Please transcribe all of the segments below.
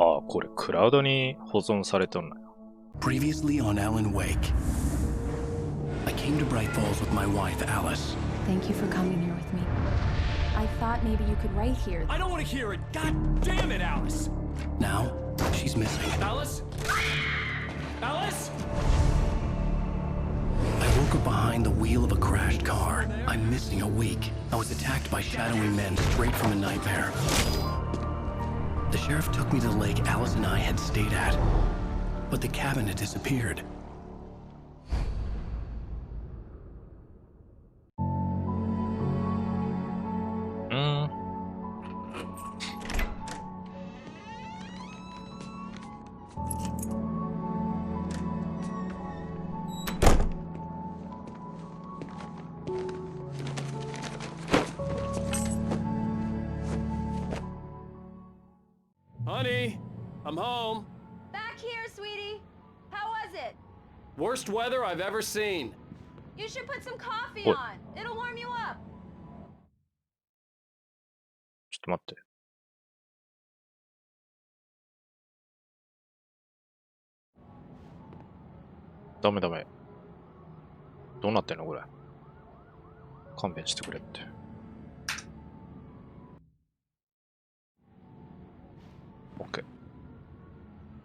ああ、これクラウドに保存されとんのよ。Previously on Alan Wake, I came to Bright Falls with my wife, Alice. Thank you for coming here with me. I thought maybe you could write here. I don't want to hear it. God damn it, Alice. Now, she's missing. Alice? Alice? I woke up behind the wheel of a crashed car. I'm missing a week. I was attacked by shadowy men straight from a nightmare. The sheriff took me to the lake Alice and I had stayed at, but the cabin had disappeared. Honey, I'm home. Back here, sweetie. How was it? Worst weather I've ever seen. You should put some coffee What? on. It'll warm you up. ちょっと待って。ダメダメ。どうなってんのこれ。勘弁してくれって。OK。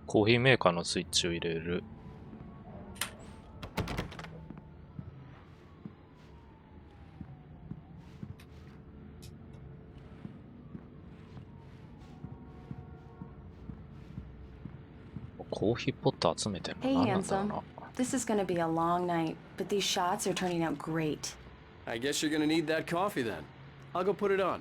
コーヒーメーカーのスイッチを入れる。コーヒーポット集めてんの Hey, 何なんだろう handsome. な。This is gonna be a long night, but these shots are turning out great. I guess you're gonna need that coffee then. I'll go put it on.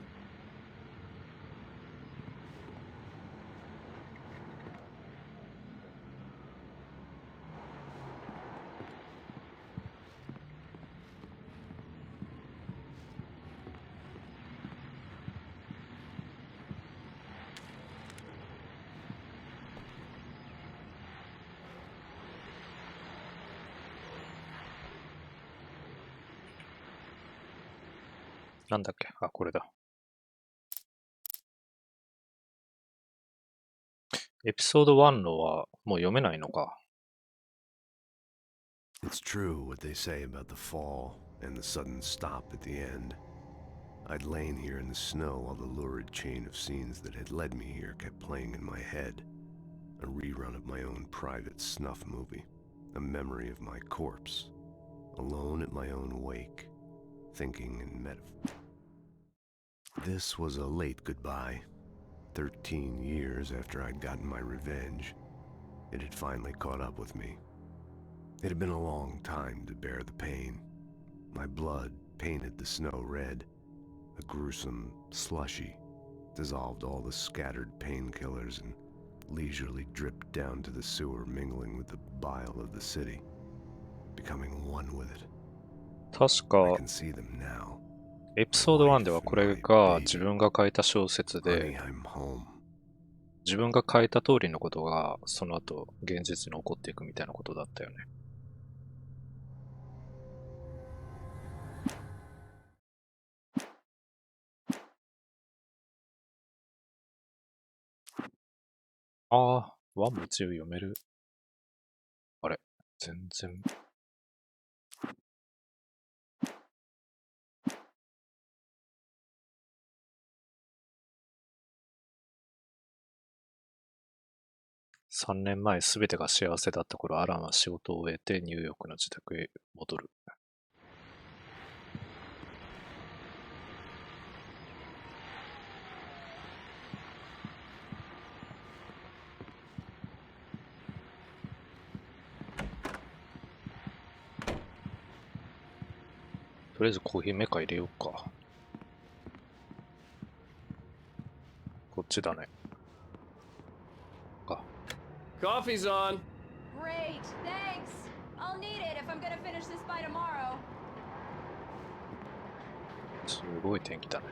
なんだっけあ、これだ。エピソード1のはもう読めないのか。It's true what they say about the fall and the sudden stop at the end. I'd lain here in the snow while the lurid chain of scenes that had led me here kept playing in my head. A rerun of my own private snuff movie. A memory of my corpse. Alone at my own wake. Thinking in metaphor. This was a late goodbye. 13 years after I'd gotten my revenge, it had finally caught up with me. It had been a long time to bear the pain. My blood painted the snow red. A gruesome slushy dissolved all the scattered painkillers and leisurely dripped down to the sewer, mingling with the bile of the city, becoming one with it. 確か I can see them now. エピソード1ではこれが自分が書いた小説 Honey, で、 I'm home. 自分が書いた通りのことがその後現実に起こっていくみたいなことだったよね。ああ、1も一応読める。あれ、全然。3年前すべてが幸せだった頃、アランは仕事を終えてニューヨークの自宅へ戻る。とりあえずコーヒーメーカー入れようか。こっちだね。あ、Coffee's on. Great, thanks. I'll need it if I'm gonna finish this by tomorrow. すごい天気だね。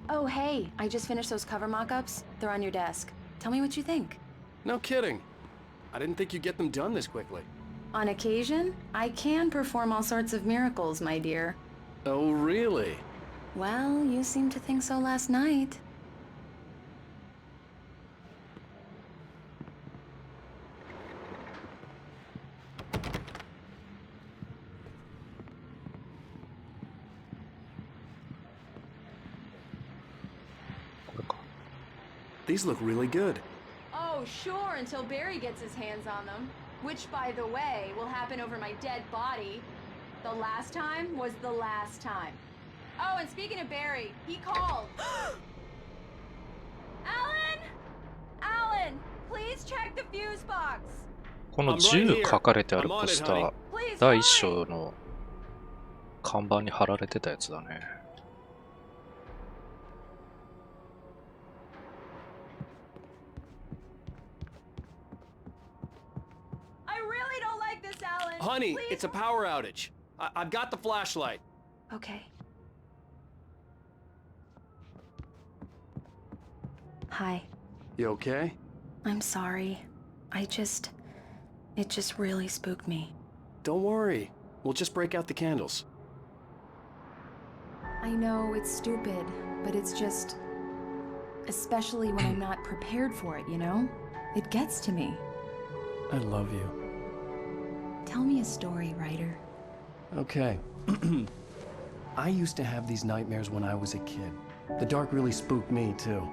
Oh, hey, I just finished those cover mock-ups. They're on your desk. Tell me what you think. No kidding. I didn't think you'd get them done this quickly. On occasion, I can perform all sorts of miracles, my dear. Oh, really? Well, you seemed to think so last night. These look really good. Oh, sure, until Barry gets his hands on them. Which, by the way, will happen over my dead body. The last time was the last time. Oh, and speaking of Barry, he called. Alan! Alan, please check the fuse box. この10書かれてあるポスター、第1章の看板に貼られてたやつだね。Honey, it's a power outage. I've got the flashlight. Okay. Hi. You okay? I'm sorry. It just really spooked me. Don't worry. We'll just break out the candles. I know it's stupid, but it's just... especially when I'm not prepared for it, you know? It gets to me. I love you. Tell me a story, writer. Okay. I used to have these nightmares when I was a kid. The dark really spooked me, too.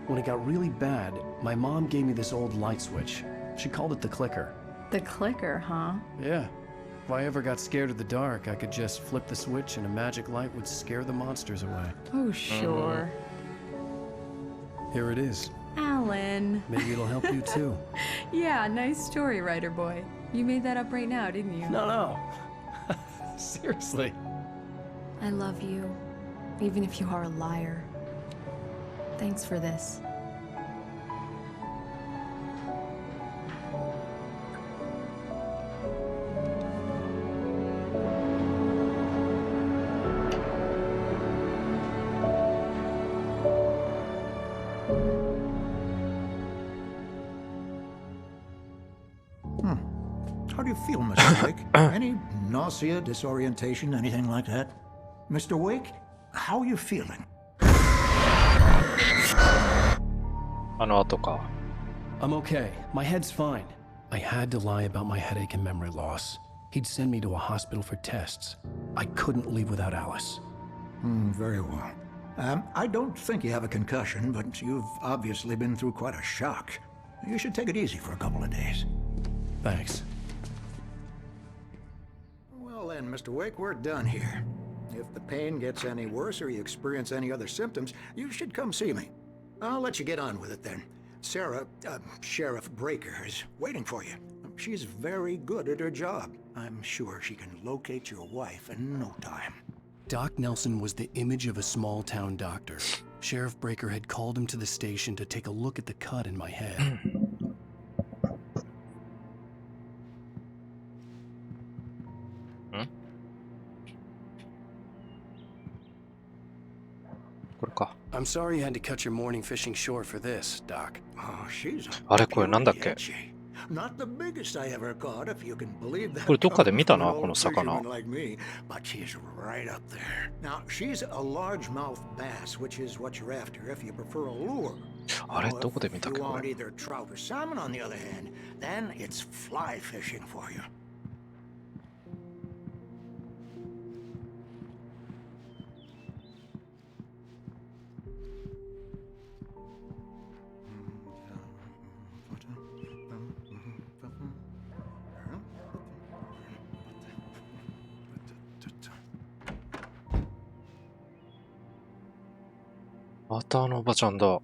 When it got really bad, my mom gave me this old light switch. She called it the clicker. The clicker, huh? Yeah. If I ever got scared of the dark, I could just flip the switch and a magic light would scare the monsters away. Oh, sure. Here it is. Alan. Maybe it'll help you, too. Yeah, nice story, writer boy. You made that up right now, didn't you? No. Seriously. I love you, even if you are a liar. Thanks for this. How do you feel, Mr. Wake? Any nausea, disorientation, anything like that? Mr. Wake, how are you feeling? あの後か。I'm okay. My head's fine. I had to lie about my headache and memory loss. He'd send me to a hospital for tests. I couldn't leave without Alice. Very well. I don't think you have a concussion, but you've obviously been through quite a shock. You should take it easy for a couple of days. Thanks. Well then, Mr. Wake, we're done here. If the pain gets any worse or you experience any other symptoms, you should come see me. I'll let you get on with it then. Sarah, Sheriff Breaker, is waiting for you. She's very good at her job. I'm sure she can locate your wife in no time. Doc Nelson was the image of a small-town doctor. Sheriff Breaker had called him to the station to take a look at the cut in my head. I'm sorry you had to cut your morning fishing short for this, Doc. Oh, she's a あれこれなんだっけ？ Not the biggest I ever caught, if you can believe that. これどっかで見たな、この fisherman 魚。 like me, but she's right up there. Now, she's a largemouth bass, which is what you're after if you prefer a lure. あれ Now, どこで見たっ if け you こ want れ。 either trout or salmon, on the other hand, then it's fly fishing for you. What? またあのおばちゃんだ。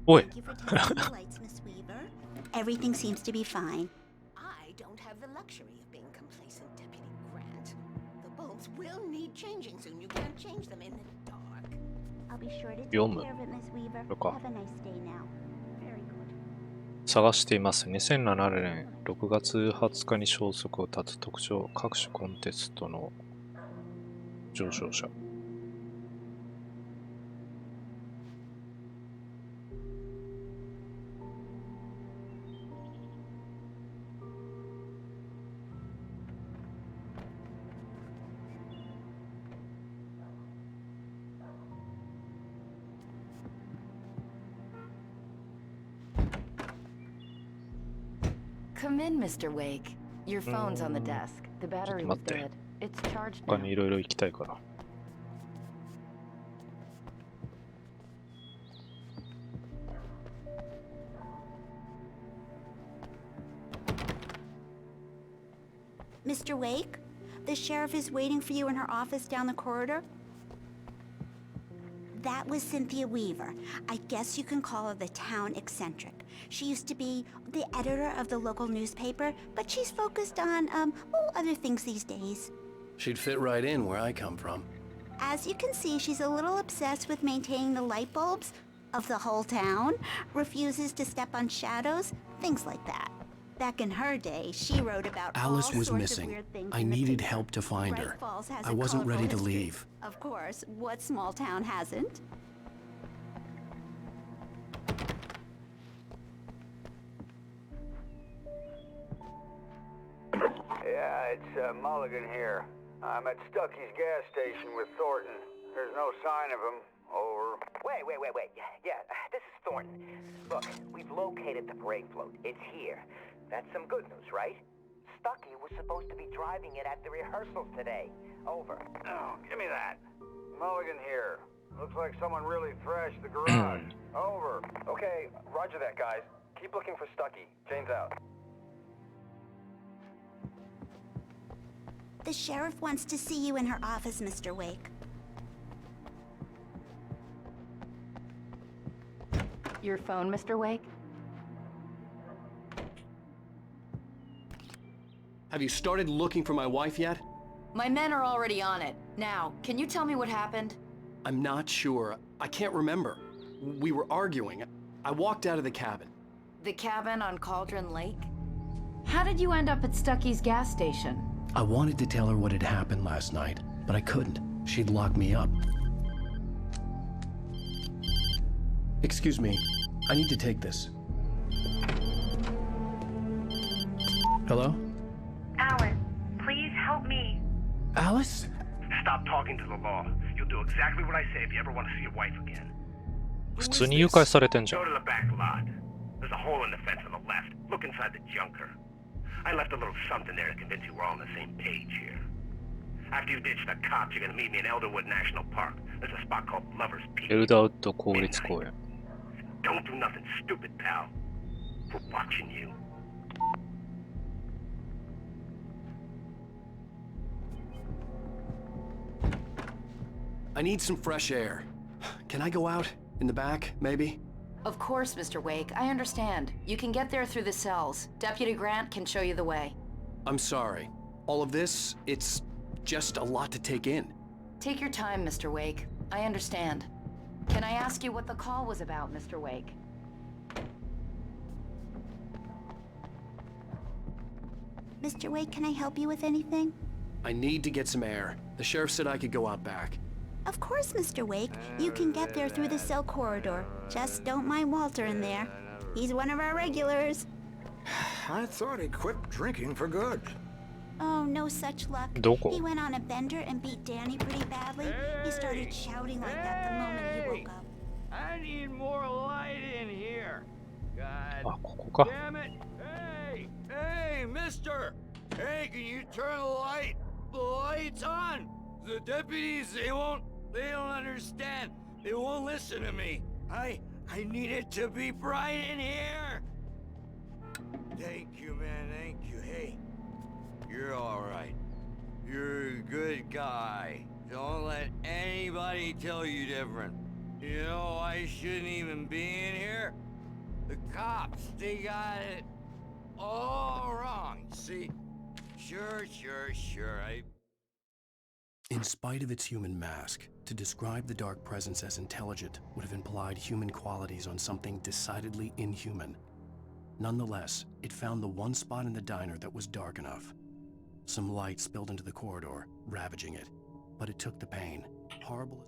おい。 Thank you for testing the lights, Miss Weaver. Everything seems to be fine. I don't have the luxury of being complacent, Deputy Grant. bulbs will need changing soon. You can't change them in the dark. I'll be sure to take 読む。 care of it, Miss Weaver. これか。 Have a nice day now. Very good. 探しています。2007年6月20日に消息を絶つ特徴各種コンテストの上昇者。Come in, Mr. Wake. Your phone's on the desk. The battery was ちょっと待って。 dead. It's charged 他 now. にいろいろ行きたいから。Mr. Wake, the sheriff is waiting for you in her office down the corridor. That was Cynthia Weaver. I guess you can call her the town eccentric. She used to be the editor of the local newspaper, but she's focused on, other things these days. She'd fit right in where I come from. As you can see, she's a little obsessed with maintaining the light bulbs of the whole town, refuses to step on shadows, things like that. Back in her day, she wrote about Alice all was sorts of missing. weird things I in the needed paper. help to find Bright her. Falls has I a wasn't colorful ready to history. leave. Of course, what small town hasn't? Yeah, it's Mulligan here. I'm at Stucky's gas station with Thornton. There's no sign of him. Over. Wait. Yeah, this is Thornton. Look, we've located the brake float. It's here. That's some good news, right? Stucky was supposed to be driving it at the rehearsals today. Over. Oh, give me that. Mulligan here. Looks like someone really thrashed the garage. Over. Okay, roger that, guys. Keep looking for Stucky. Jane's out. The sheriff wants to see you in her office, Mr. Wake. Your phone, Mr. Wake? Have you started looking for my wife yet? My men are already on it. Now, can you tell me what happened? I'm not sure. I can't remember. We were arguing. I walked out of the cabin. The cabin on Cauldron Lake? How did you end up at Stucky's gas station? I wanted to tell her what had happened last night, but I couldn't. She'd lock me up. Excuse me. I need to take this. Hello? Alan, please help me. Alice? Stop talking to the law. You'll do exactly what I say if you ever want to see your wife again. 普通に誘拐されてんじゃ Go ん。 to the back lot. There's a hole in the fence on the left. Look inside the junker. I left a little something there to convince you we're all on the same page here. After you ditch the cops, you're gonna meet me in Elderwood National Park. There's a spot called Lover's Peak. エルダウッド公立公園。 Don't do nothing stupid, pal. We're watching you. I need some fresh air. Can I go out? In the back, maybe? Of course, Mr. Wake. I understand. You can get there through the cells. Deputy Grant can show you the way. I'm sorry. All of this, it's just a lot to take in. Take your time, Mr. Wake. I understand. Can I ask you what the call was about, Mr. Wake? Mr. Wake, can I help you with anything? I need to get some air. The sheriff said I could go out back. Of course, Mr. Wake. You can get there through the cell corridor. Just don't mind Walter in there. He's one of our regulars. I thought he quit drinking for good. Oh, no such luck. どこ He went on a bender and beat Danny pretty badly. He started shouting like that the moment he woke up. I need more light in here. God あ、ここか。 damn it. Hey, mister. Hey, can you turn the light? The light's on. The deputies, they don't understand. They won't listen to me. I need it to be bright in here. Thank you, man. Thank you. Hey, you're all right. You're a good guy. Don't let anybody tell you different. You know, I shouldn't even be in here. The cops, they got it all wrong. See? Sure. In spite of its human mask, to describe the dark presence as intelligent would have implied human qualities on something decidedly inhuman. Nonetheless, it found the one spot in the diner that was dark enough. Some light spilled into the corridor, ravaging it. But it took the pain. Horrible.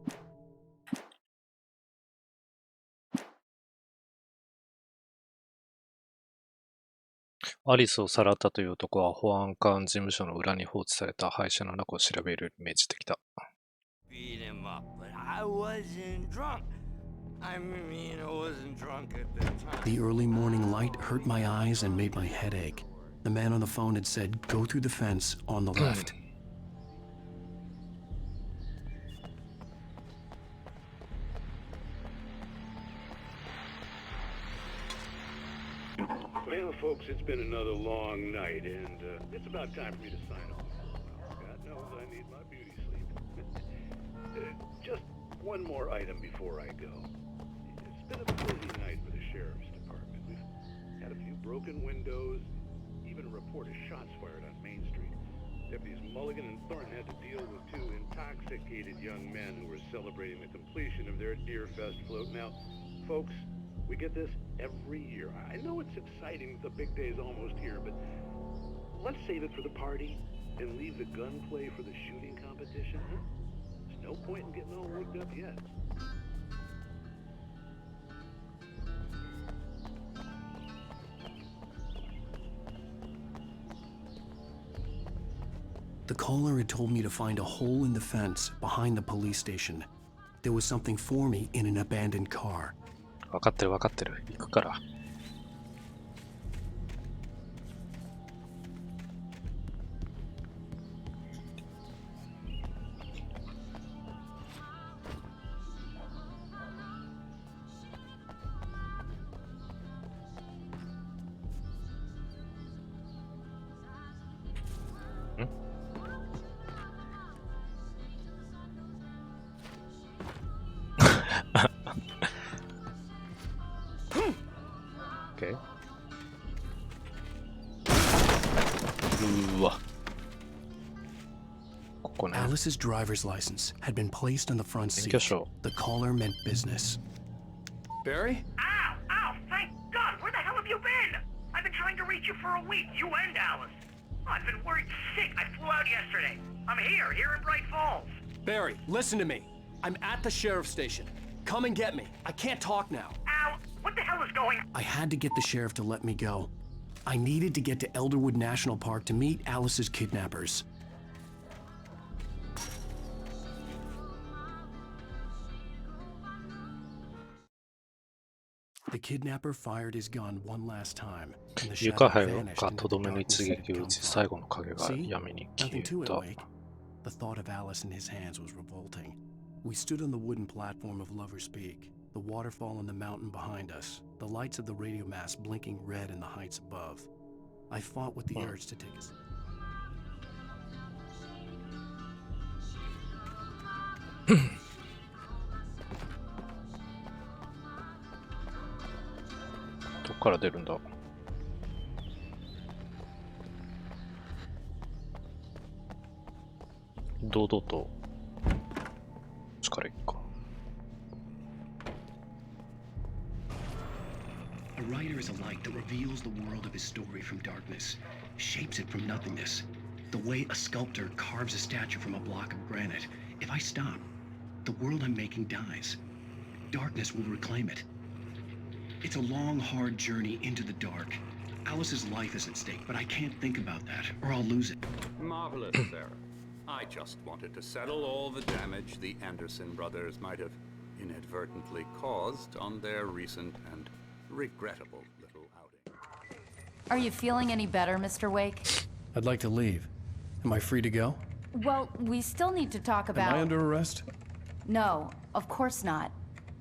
アリスをさらったという男は保安官事務所の裏に放置された廃車の中を調べるように命じてきた。Beat him up, but I wasn't drunk. I mean, I wasn't drunk at the time. The early morning light hurt my eyes and made my head ache. The man on the phone had said, "Go through the fence on the left." Well, folks, it's been another long night, and it's about time for me to sign off. God knows I need my beauty sleep. Just one more item before I go. It's been a busy night for the sheriff's department. We've had a few broken windows, even a report of shots fired on Main Street. Deputies Mulligan and Thornton had to deal with two intoxicated young men who were celebrating the completion of their Deer Fest float. Now, folks, we get this every year. I know it's exciting, the big day's almost here, but let's save it for the party and leave the gunplay for the shooting competition. There's no point in getting all worked up yet. The caller had told me to find a hole in the fence behind the police station. There was something for me in an abandoned car. 分かってる分かってる。行くから。Alice's driver's license had been placed on the front seat. The caller meant business. Barry? Ow! Ow! Thank God! Where the hell have you been? I've been trying to reach you for a week, you and Alice. I've been worried sick. I flew out yesterday. I'm here in Bright Falls. Barry, listen to me. I'm at the sheriff's station. Come and get me. I can't talk now. Ow! What the hell is going on? I had to get the sheriff to let me go. I needed to get to Elderwood National Park to meet Alice's kidnappers. The kidnapper fired his gun one last time, and the shadow vanished into the darkness that had come from. See? Nothing to it, Wake. The thought of Alice in his hands was revolting. We stood on the wooden platform of Lover's Peak, the waterfall on the mountain behind us, the lights of the radio mast blinking red in the heights above. I fought with the urge to take us. どこから出るんだ。堂々と力いくか。A writer is a light that reveals the world of his story from darkness, shapes it from nothingness. The way a sculptor carves a statue from a block of granite. If I stop, the world I'm making dies. Darkness will reclaim it. It's a long, hard journey into the dark. Alice's life is at stake, but I can't think about that, or I'll lose it. Marvelous, Sarah. I just wanted to settle all the damage the Anderson brothers might have inadvertently caused on their recent and regrettable little outing. Are you feeling any better, Mr. Wake? I'd like to leave. Am I free to go? Well, we still need to talk about... Am I under arrest? No, of course not.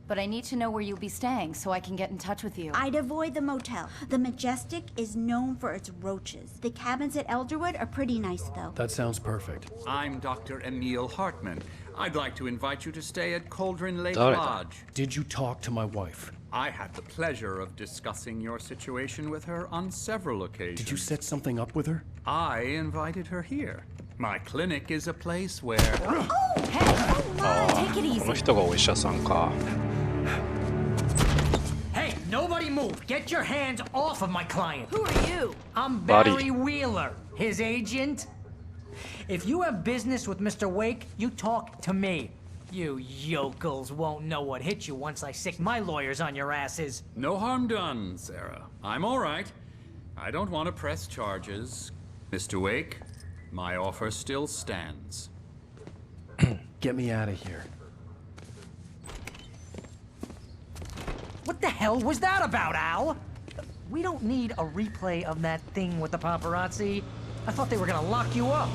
But I need to know where you'll be staying so I can get in touch with you. I'd avoid the motel. The Majestic is known for its roaches. The cabins at Elderwood are pretty nice, though. That sounds perfect. I'm Dr. Emil Hartman. I'd like to invite you to stay at Cauldron Lake Lodge. Did you talk to my wife? I had the pleasure of discussing your situation with her on several occasions. Did you set something up with her? I invited her here. My clinic is a place where...ああ、この人がお医者さんか。Hey, nobody move! Get your hands off of my client! Who are you? I'm Buddy. Barry Wheeler, his agent. If you have business with Mr. Wake, you talk to me. You yokels won't know what hit you once I sick my lawyers on your asses. No harm done, Sarah. I'm all right. I don't want to press charges. Mr. Wake, my offer still stands. Get me out of here. What the hell was that about, Al? We don't need a replay of that thing with the paparazzi. I thought they were gonna lock you up.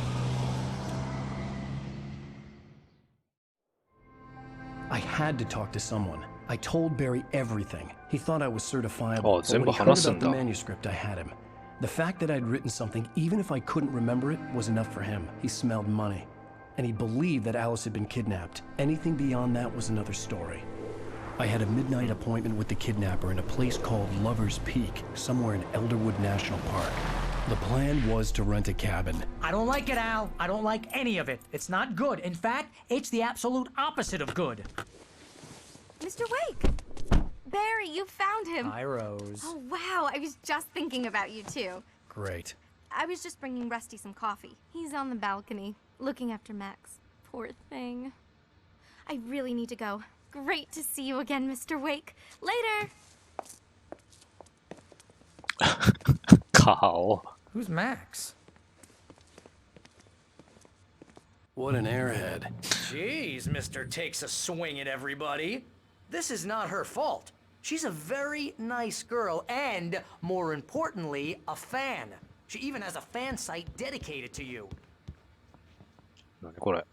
I had to talk to someone. I told Barry everything. He thought I was certifiable. Oh, but全部when he heard話すん about だ。 the manuscript, I had him. The fact that I'd written something, even if I couldn't remember it, was enough for him. He smelled money. And he believed that Alice had been kidnapped. Anything beyond that was another story. I had a midnight appointment with the kidnapper in a place called Lover's Peak, somewhere in Elderwood National Park. The plan was to rent a cabin. I don't like it, Al. I don't like any of it. It's not good. In fact, it's the absolute opposite of good. Mr. Wake! Barry, you found him! Hi, Rose. Oh, wow. I was just thinking about you, too. Great. I was just bringing Rusty some coffee. He's on the balcony, looking after Max. Poor thing. I really need to go. Great to see you again, Mr. Wake. Later! Cow. Who's Max? What an airhead. Jeez, Mr. Takes a swing at everybody. This is not her fault. She's a very nice girl and, more importantly, a fan. She even has a fan site dedicated to you. 何これ。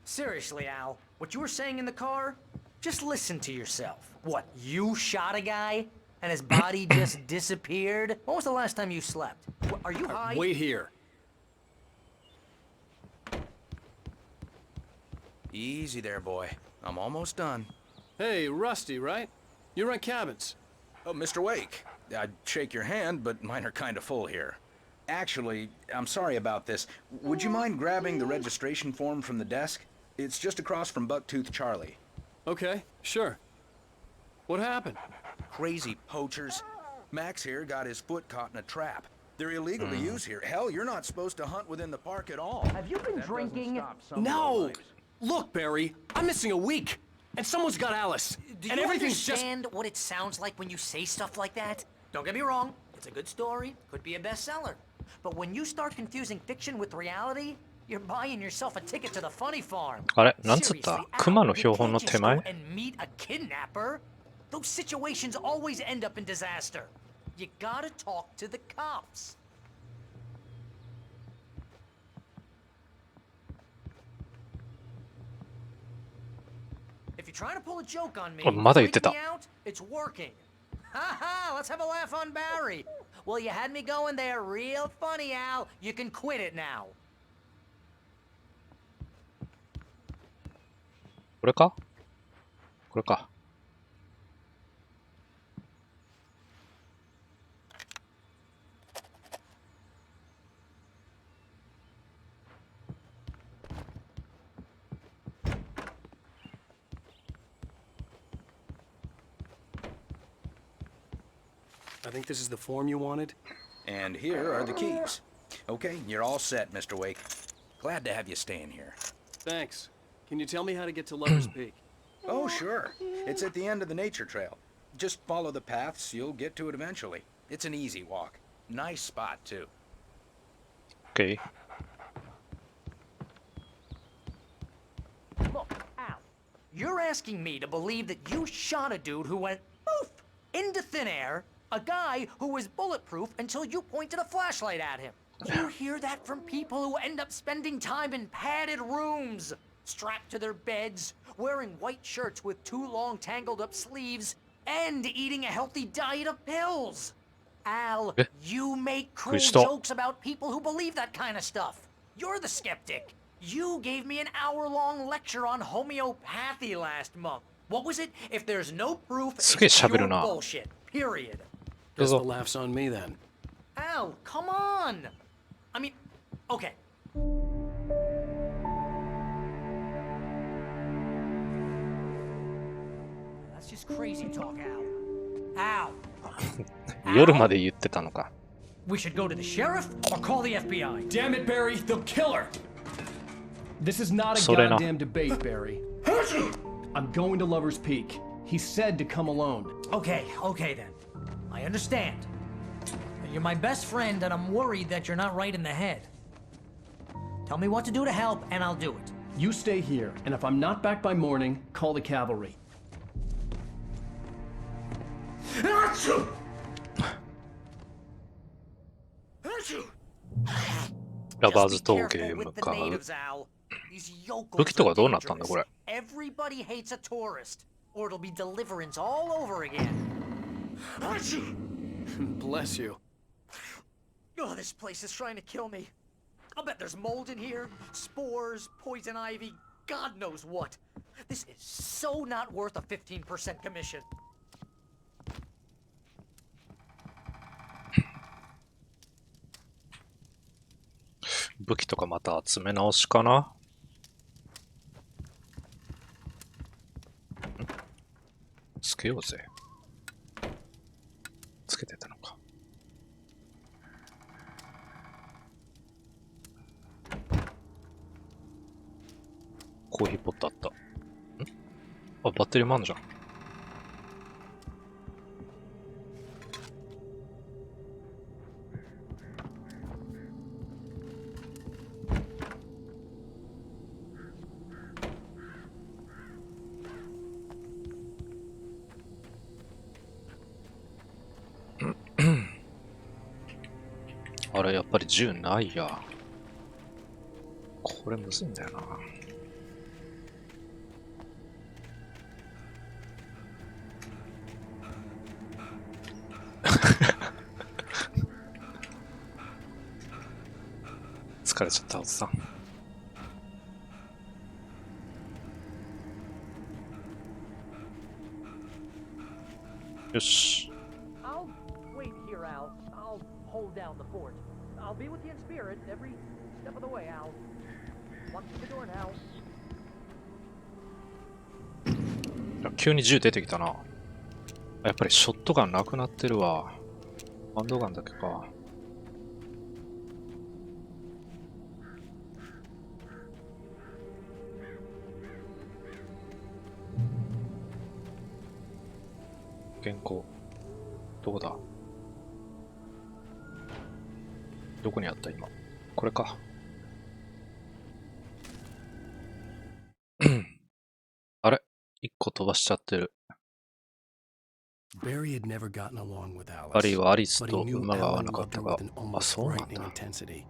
Seriously, Al, what you were saying in the car? Just listen to yourself. What, you shot a guy? And his body just disappeared? When was the last time you slept? Are you high? Wait here. Easy there, boy. I'm almost done. Hey, Rusty, right? You rent cabins. Oh, Mr. Wake. I'd shake your hand, but mine are kind of full here. Actually, I'm sorry about this. Would you mind grabbing the registration form from the desk? It's just across from Bucktooth Charlie. Okay, sure. What happened? Crazy poachers. Max here got his foot caught in a trap. They're illegal to use here. Hell, you're not supposed to hunt within the park at all. Have you been drinking? No! Look, Barry, I'm missing a week, and someone's got Alice. Do and you everything's understand what it sounds like when you say stuff like that? Don't get me wrong, it's a good story, could be a bestseller. But when you start confusing fiction with reality, you're buying yourself a ticket to the funny farm. あれ、なんつった？熊の標本の手前？ And meet a kidnapper? Those situations always end up in disaster. You gotta talk to the cops. If you're trying to pull a joke on me, まだ言ってた。 freak me out, it's working. Ha ha, let's have a laugh on Barry. Well, you had me going there real funny, Al. You can quit it now. これか？これか。I think this is the form you wanted. And here are the keys. Okay, you're all set, Mr. Wake. Glad to have you staying here. Thanks. Can you tell me how to get to Lover's Peak? Oh, sure. It's at the end of the nature trail. Just follow the paths, you'll get to it eventually. It's an easy walk. Nice spot, too. Okay. Look, Al, you're asking me to believe that you shot a dude who went poof into thin air, a guy who was bulletproof until you pointed a flashlight at him. You hear that from people who end up spending time in padded rooms, strapped to their beds, wearing white shirts with too long tangled up sleeves, and eating a healthy diet of pills. Al, え you make びっくり cruel した。 jokes about people who believe that kind of stuff. You're the skeptic. You gave me an hour-long lecture on homeopathy last month. What was it? If there's no proof, すげえ it's 喋る pure な。 bullshit. Period. どう Guess the ぞ。 laugh's on me then. Al, come on. I mean, okay. That's just crazy talk, Al. Al, 夜まで言ってたのか。 we should go to the sheriff or call the FBI. Damn it, Barry, they'll kill her! This is not a それな。 goddamn debate, Barry. I'm going to Lover's Peak. He said to come alone. Okay, okay then. I understand. You're my best friend, and I'm worried that you're not right in the head. Tell me what to do to help, and I'll do it. You stay here, and if I'm not back by morning, call the cavalry. ラバーズ峠へ向かう。武器とかどうなったんだこれ。 Everybody hates a tourist, or it'll be deliverance all over again. Bless you. Oh, this place is trying to kill me. I'll bet there's mold in here, spores, poison ivy, God knows what. This is so not worth a 15% commission. 武器とかまた集め直しかな。んつけようぜ。つけてたのか。コーヒーポットあった。んあ、バッテリーもあんじゃん。あれ、やっぱり銃ないや。これむずいんだよな。疲れちゃったおっさん。よし。I'll wait here, Al. I'll hold down the fort. I'll be with you in spirit every step of the way, Al. Watch the door now. 急に銃出てきたな。やっぱりショットガンなくなってるわ。ハンドガンだけか。原稿。どこだ？どこにあった今。これか。あれ？一個飛ばしちゃってる。Barry had never gotten along with Alice, バリーはアリス but と he knew 馬が合わ Alan なかっ loved た her が、 with an あ、 almost そうなん frightening だ。 intensity.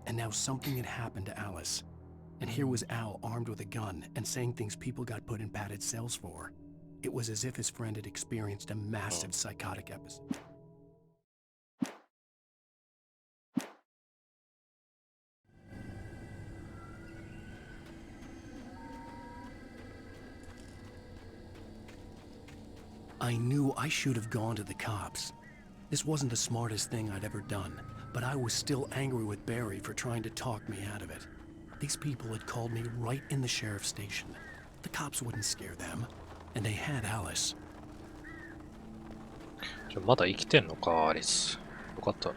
And now something had happened to Alice. And here was Al armed with a gun and saying things people got put in padded cells for. It was as if his friend had experienced a massive psychotic episode. I knew I should have gone to the cops. This wasn't the smartest thing I'd ever done, but I was still angry with Barry for trying to talk me out of it. These people had called me right in the sheriff's station. The cops wouldn't scare them, and they had Alice. じゃまだ生きてんのか、アリス。よかった。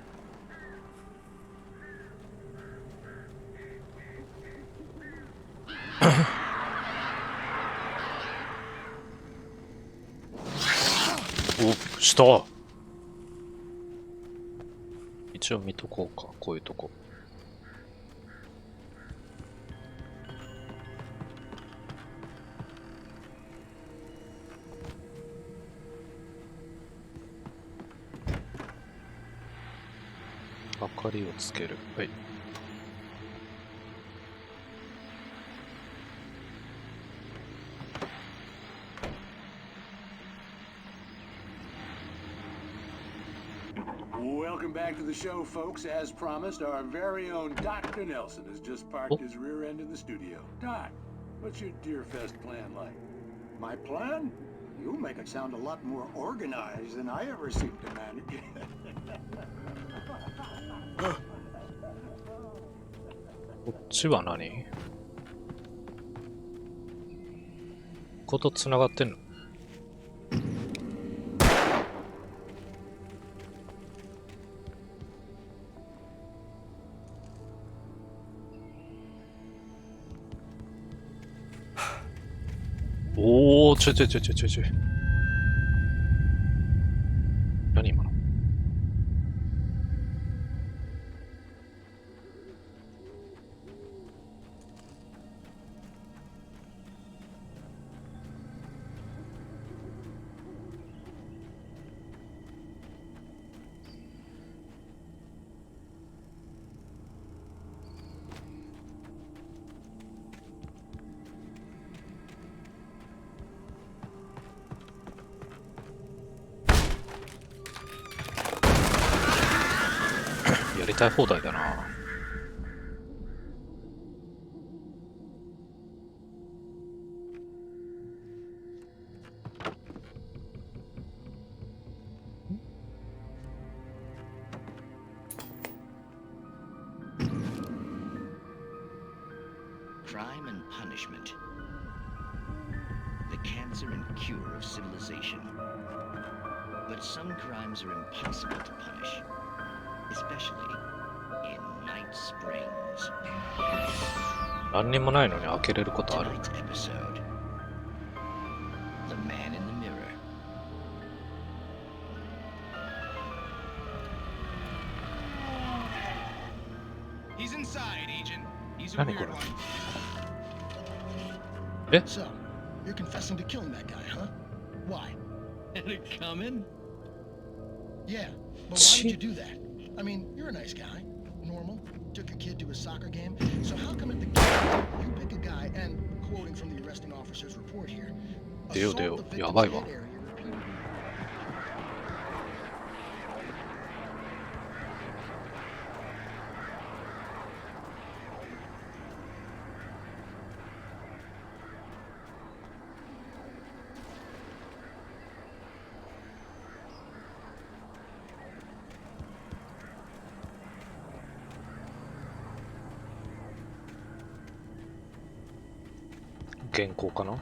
お、した。一応見とこうか、こういうとこ。明かりをつける。はい。Welcome back to the show, folks. As promised, our very own Dr. Nelson has just parked his rear end in the studio. Doc, what's your Deerfest plan like? My plan? You make it sound a lot more organized than I ever seem to manage. こっちは何？こと繋がってんの？おお、ちょ。何今の？やりたい放題だな。Crime and punishment. The cancer and cure of civilization. But some crimes are impossible to punish. Especially in Night Springs. 何にもないのに開けれることある。 Tonight's episode. The man in the mirror. He's inside, Agent. He's a 何こ weird れ？ one. え？ So, you're confessing to killing that guy, huh? Why? Had it coming? Yeah, but why would you do that? I mean, you're a nice guy, normal, took your kid to a soccer game, so how come at the game you pick a guy and, quoting from the arresting officer's report here, 出よ assault 出よ the や victim's ばいわ。 head area repeatedly? 原稿かな？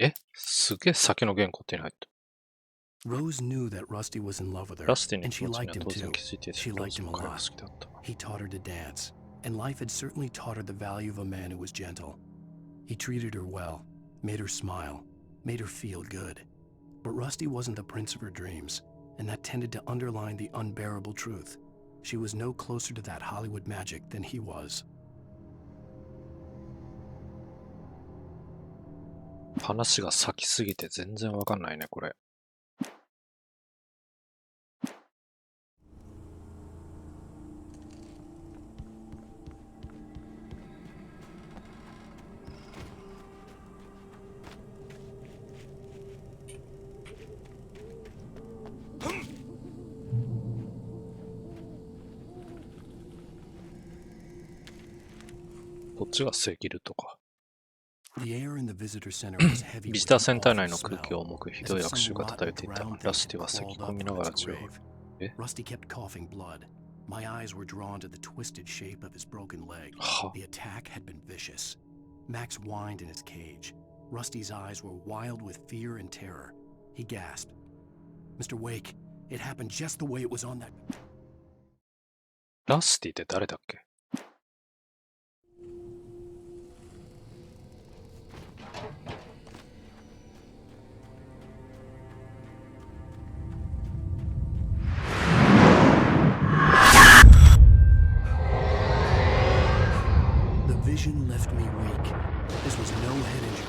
え？すげえ先の原稿ってないと。 Rose knew that Rusty was in love with her, ラスティの and 気 she 持ちに liked は him 当然 too. 気づいていた She し、ロー liked ズ him も a 彼が lot. 好きだった。 He taught her to dance, and life had certainly taught her the value of a man who was gentle. He treated her well, made her smile, made her feel good. But Rusty wasn't the prince of her dreams, and that tended to underline the unbearable truth. She was no closer to that Hollywood magic than he was. 話が先すぎて全然わかんないね、これ。こっちがセギルとか。 The air in the visitor center was heavy ビ with ジター an センター awful 内の空気 smell, を重くひ as どい if 悪臭 some が漂っ rotten ていた。 brown ラ thing スティは had 咳 crawled 込 up みな from がら its 血を。 grave. え？ Rusty kept coughing blood. My eyes were drawn to the twisted shape of his broken leg. The attack had been vicious. Max whined in his cage. Rusty's eyes were wild with fear and terror. He gasped. Mr. Wake, it happened just the way it was on that. ラスティって誰だっけ？ The vision left me weak. This was no head injury.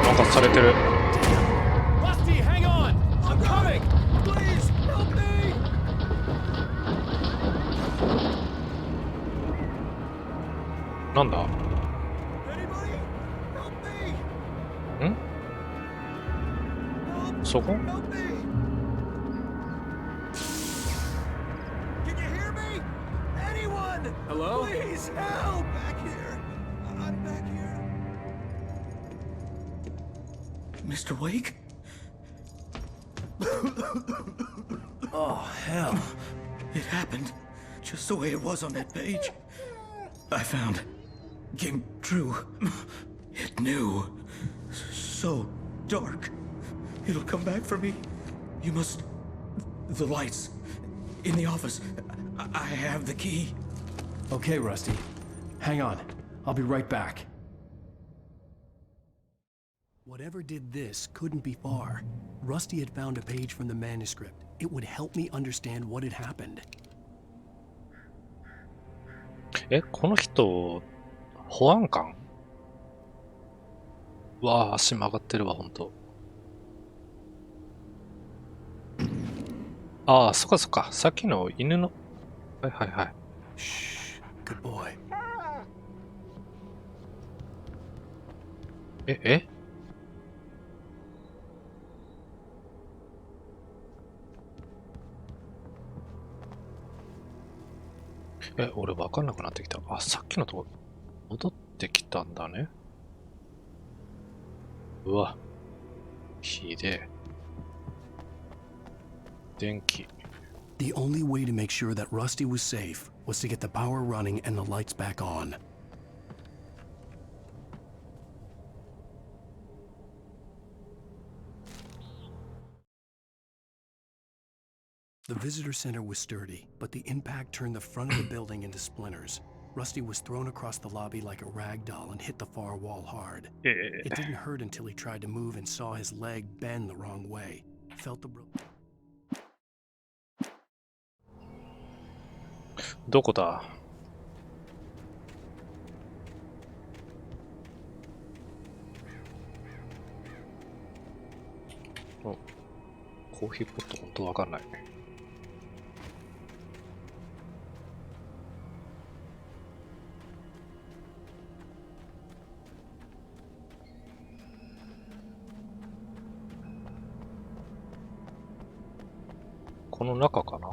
なんかされてる。 Rusty, hang on! I'm coming! Please, help me! なんだ？そこ？ Can you hear me? Anyone? Hello? Please help! Back here. I'm back here. Mr. Wake? Oh, hell. It happened just the way it was on that page. I found. Came true. It knew. So dark. It'll come back for me. You must... The lights. In the office. I have the key. Okay, Rusty. Hang on. I'll be right back. Whatever did this couldn't be far. Rusty had found a page from the manuscript. It would help me understand what had happened. この人、保安官？うわあ、足曲がってるわ、ほんと。ああ、そっかそっか。さっきの犬の。はいはいはい。Shh, good boy. え俺わかんなくなってきた。あ、さっきのとこ戻ってきたんだね。うわ。ひでえ。電気。The only way to make sure that Rusty was safe was to get the power running and the lights back on. The visitor center was sturdy, but the impact turned the front of the building into splinters. Rusty was thrown across the lobby like a rag doll and hit the far wall hard. It didn't hurt until he tried to move and saw his leg bend the wrong way. Felt the... どこだ？お、コーヒーポットほんとわかんない。この中かな？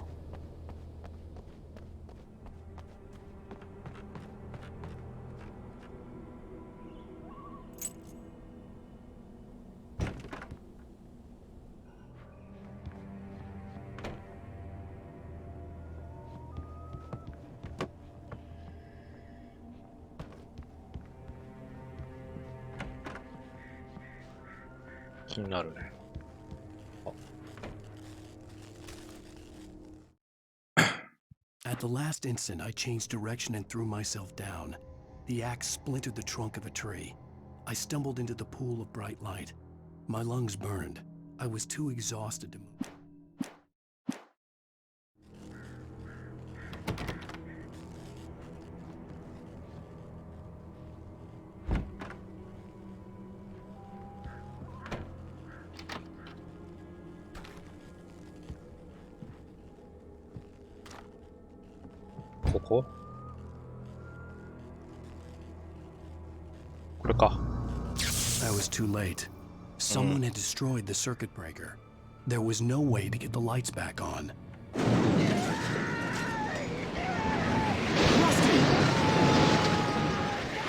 気になるね。At the last instant, I changed direction and threw myself down. The axe splintered the trunk of a tree. I stumbled into the pool of bright light. My lungs burned. I was too exhausted to move.これか。I was too late. Someone had destroyed the circuit breaker. There was no way to get the lights back on.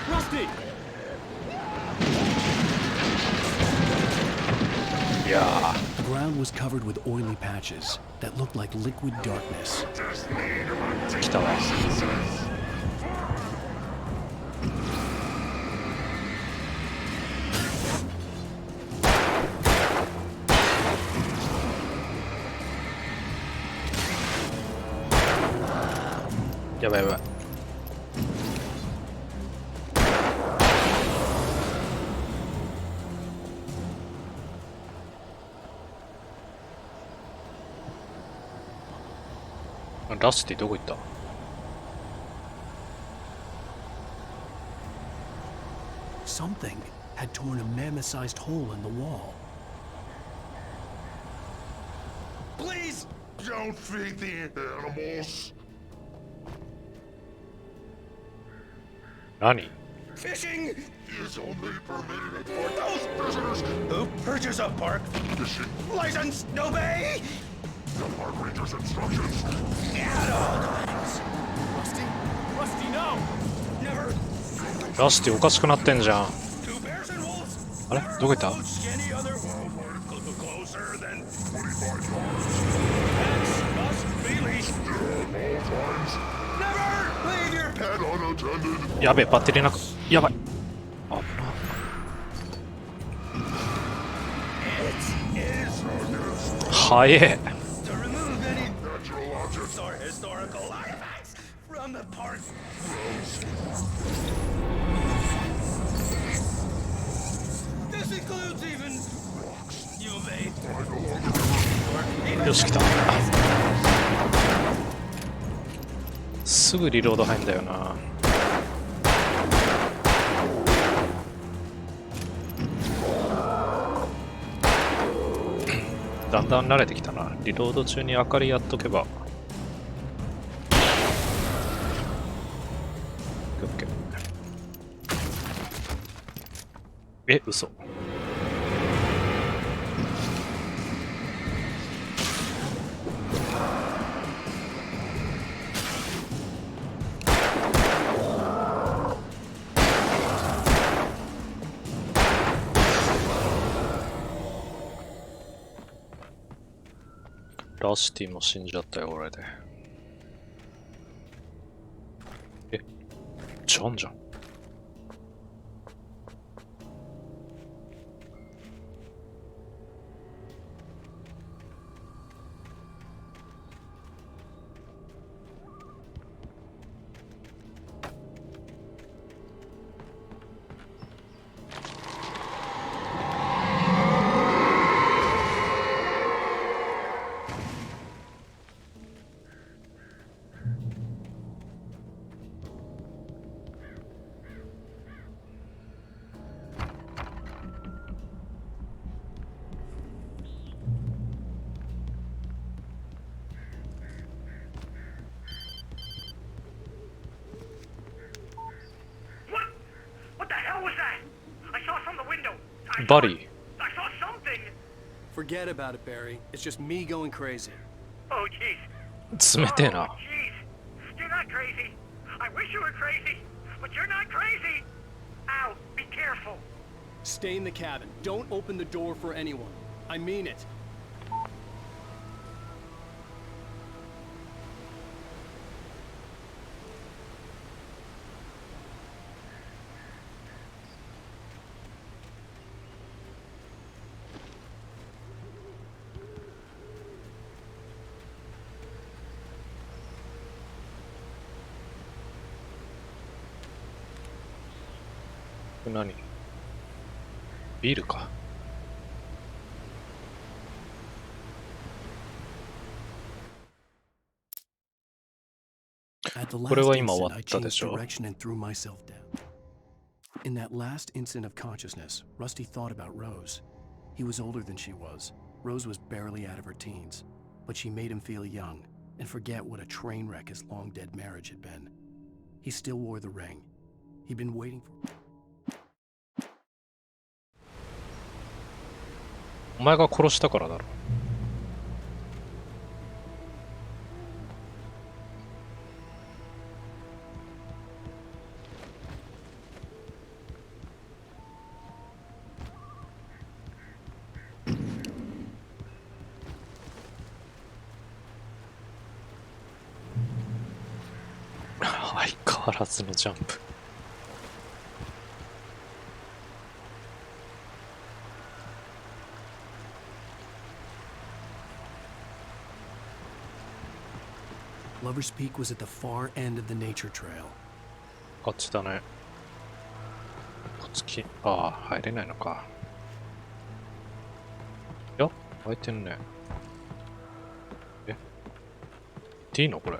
Rusty! Yeah. The ground was covered with oily patches that looked like liquid darkness. 来たわ。やばいやばい。ラスティどこ行った？ Something had torn a mammoth-sized hole in the wall. Please don't feed the animals. 何？ fishing is only permitted for those prisoners who purchase a park fishing license. No bay. The park ranger's instructions. At all times. Rusty, Rusty, no. Never. ラスティおかしくなってんじゃん。あれどこ行った？ やべえ、バッテリーなく、やばい。危な。早え。よし、来た。すぐリロード入んだよな。だんだん慣れてきたな。リロード中に明かりやっとけば。え、嘘。ラシティも死んじゃったよ、俺で。え、ジョンじゃん。Buddy. I saw something. Forget about it, Barry. It's just me going crazy. Oh, jeez. 冷てえな。Jeez. You're not crazy. I wish you were crazy, but you're not crazy. Ow, be careful. Stay in the cabin. Don't open the door for anyone. I mean it.何？ビールか。これは今終わったでしょ。In that last instant of consciousness, Rusty thought about Rose. He was older than she was. Rose was barely out of her teens, but she made him feel young and forget what a train wreck his long-dead marriage had been. He still wore the ring. He'd been waiting for... お前が殺したからだろ。相変わらずのジャンプ。Lover's Peak was at the far end of the nature trail. あっちだね。こっちああ、入れないのか。いや、開いてんね。え、いいのこれ。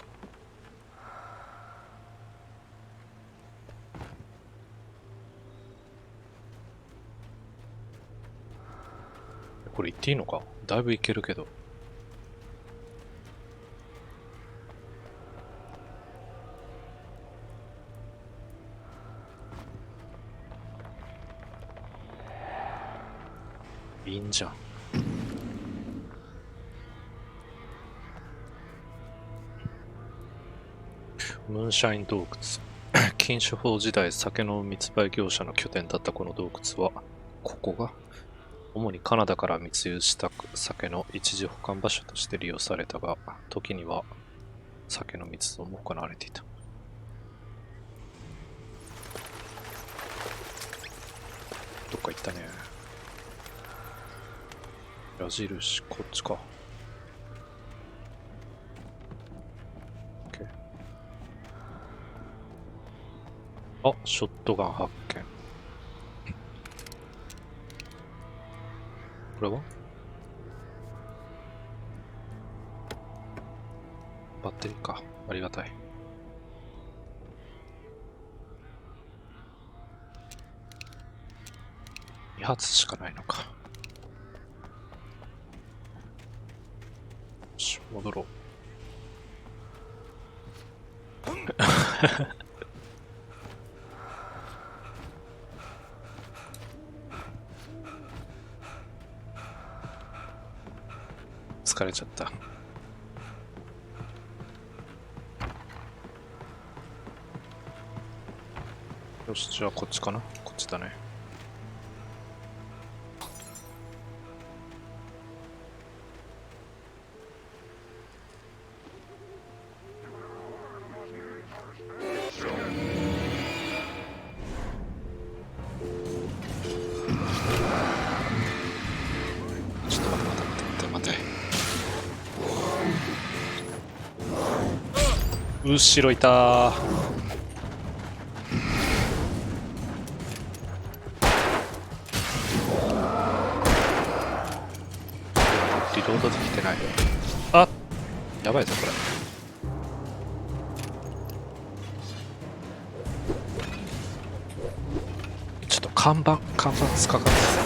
これ行っていいのか？だいぶ行けるけど。いいんじゃん。ムーンシャイン洞窟。禁酒法時代、酒の密売業者の拠点だったこの洞窟は、ここが主にカナダから密輸した酒の一時保管場所として利用されたが、時には酒の密造も行われていた。どっか行ったね。矢印、こっちか。あ、ショットガン発見。これはバッテリーか。ありがたい。2発しかないのか。よし、戻ろう。疲れちゃった。よし、じゃあこっちかな。こっちだね。後ろいたー。リロードできてない。あ、やばいぞこれ。ちょっと看板つかかってた。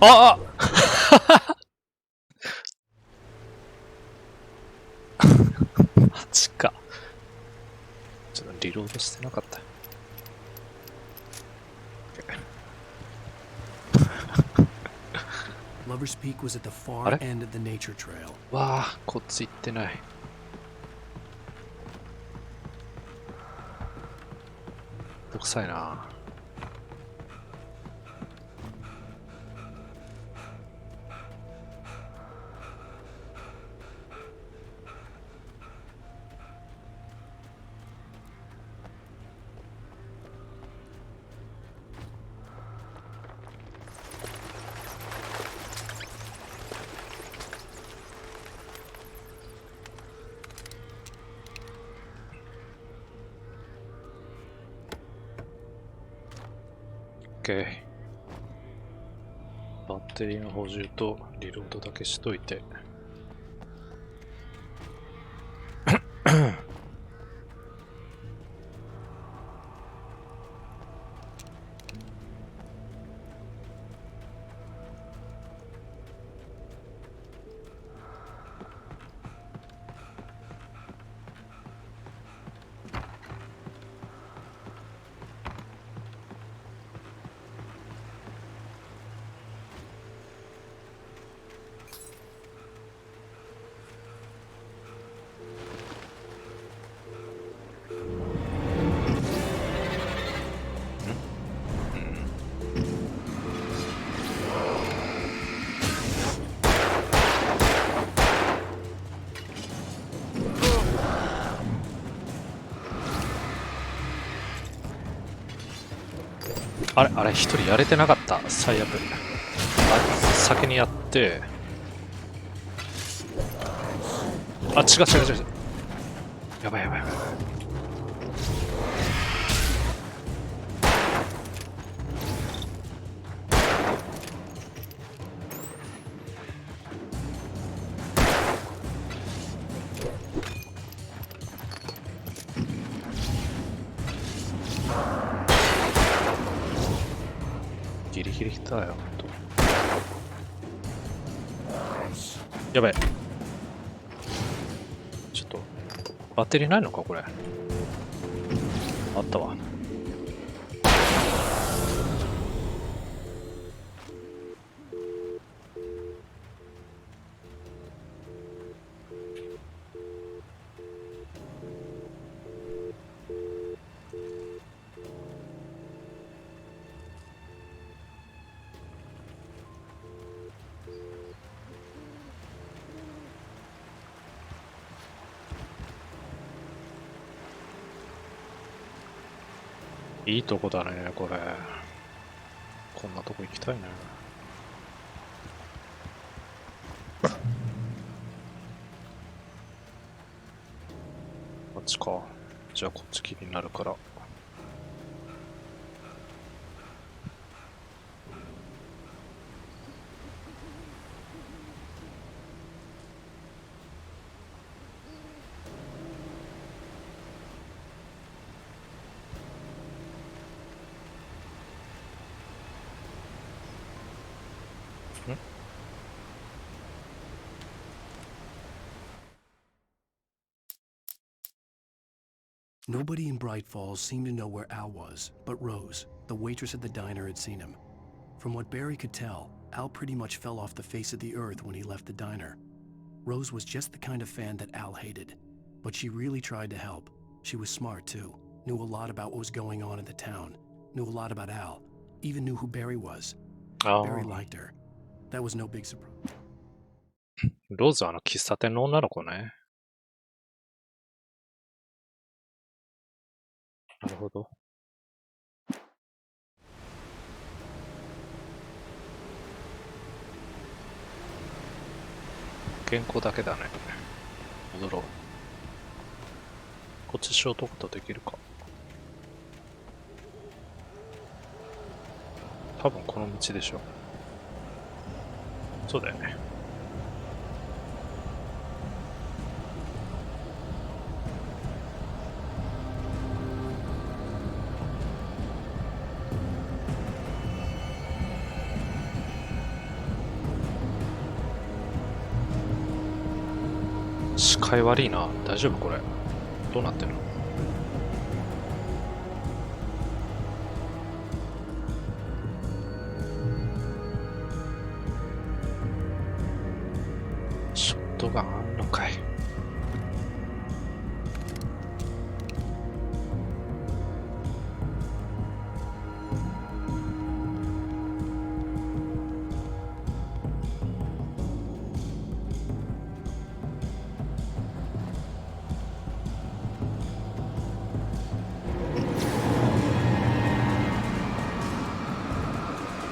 あマジか。ちょっとリロードしてなかった。Lover's Peak was at the far end of the nature trail. わあ、こっち行ってない。どくさいな。バッテリーの補充とリロードだけしといて。あれ一人やれてなかった。最悪。先にやって。あ、違う。やばい。ギリギリ来たよ、ほんと。やばい。ちょっとバッテリーないのかこれ。あったわ。いいとこだね、これ。こんなとこ行きたいね。こっちか。じゃあこっち気になるから。Nobody in Bright Falls seemed to know where Al was, but Rose, the waitress at the diner, had seen him. From what Barry could tell, Al pretty much fell off the face of the earth when he left the diner. Rose was just the kind of fan that Al hated, but she really tried to help. She was smart too, knew a lot about what was going on in the town, knew a lot about Al, even knew who Barry was. Barry liked her. That was no big surprise. ローズは喫茶店の女の子ね。なるほど。原稿だけだね。戻ろう。こっちショートカットできるか。多分この道でしょ。そうだよね。視界悪いな。大丈夫これ。どうなってるの？ショットガンあんのかい。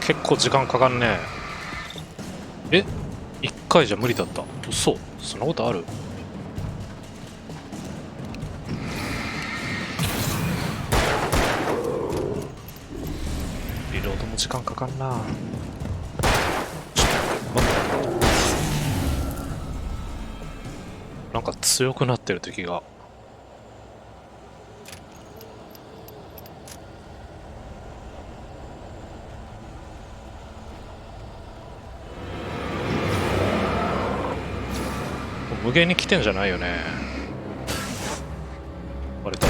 結構時間かかんねえ。一回じゃ無理だった。嘘。そんなことある？リロードも時間かかんな。ちょっと待って。なんか強くなってる敵が。無限に来てんじゃないよね。割と。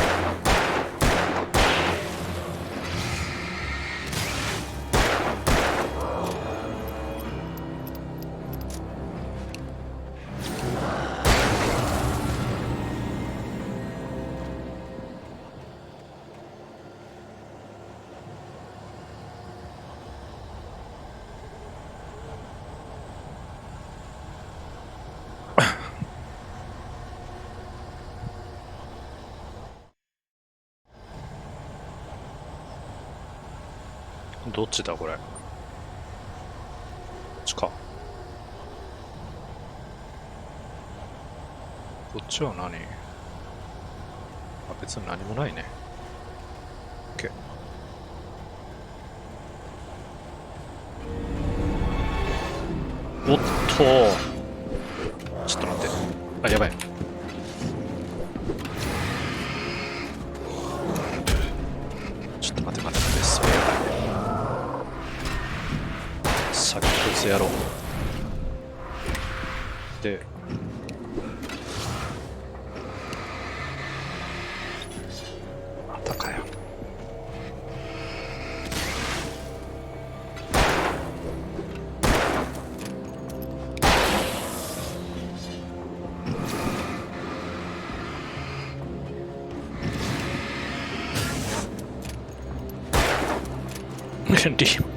どっちだこれ。こっちか。こっちは何？あ、別に何もないね。OK。おっと。ちょっと待って。あ、やばい。ちょっと待って待って待って。それやばい。先こいつやろう。で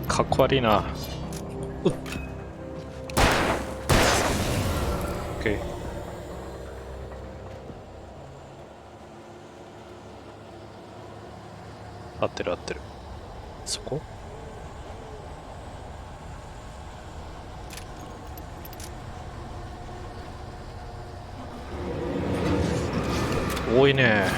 かっこ悪いな。オッケー。合ってる合ってる。そこ？多いね。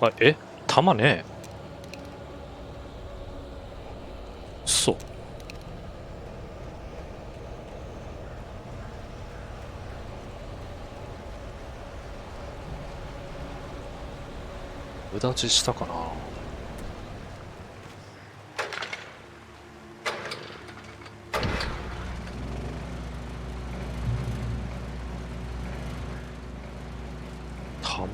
あ、弾ね。そう。無駄打ちしたかな。弾。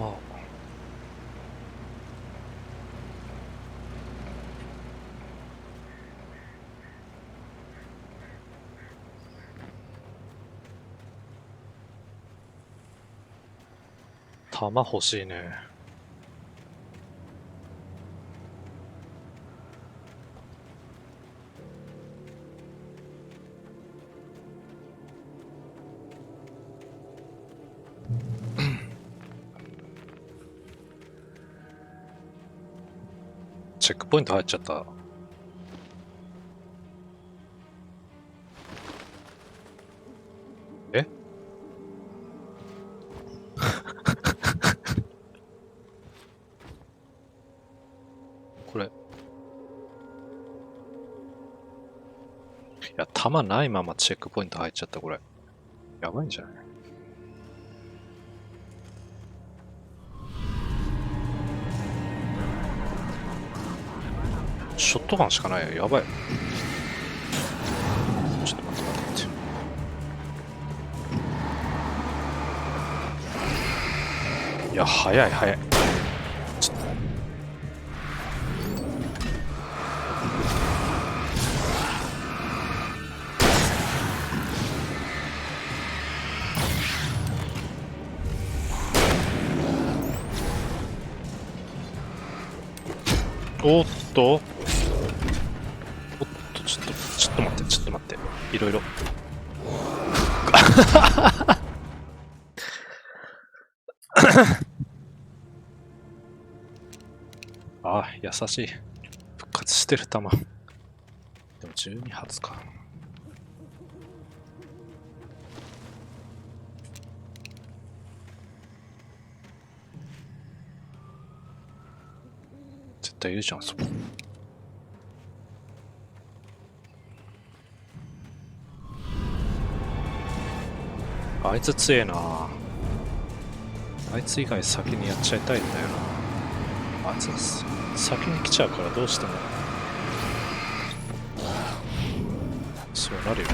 弾欲しいね。チェックポイント入っちゃった。えこれ。いや、弾ないままチェックポイント入っちゃった、これ。やばいんじゃない？ショットガンしかないよ。やばい。ちょっと待って待って待って。いや、早い早い。ちょっと。おっと。ちょっと待って、ちょっと待って。いろいろ。ああ、優しい。復活してる弾。でも12発か。絶対いるじゃん、そこ。あいつ強えな。あいつ以外先にやっちゃいたいんだよな。あいつ先に来ちゃうからどうしてもそうなるよね。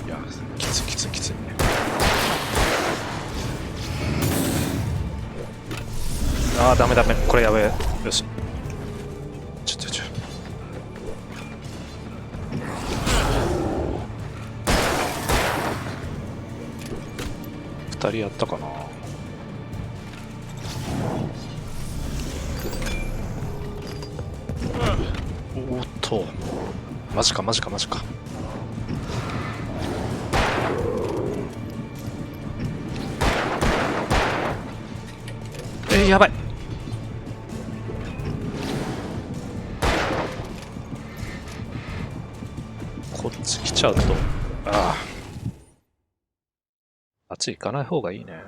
いや、きついきついきついね。ああ、ダメダメ。これやべえ。よし。2人やったかな。おっと、マジかマジかマジか。やばい。こっち来ちゃうと、あっち行かない方がいいね。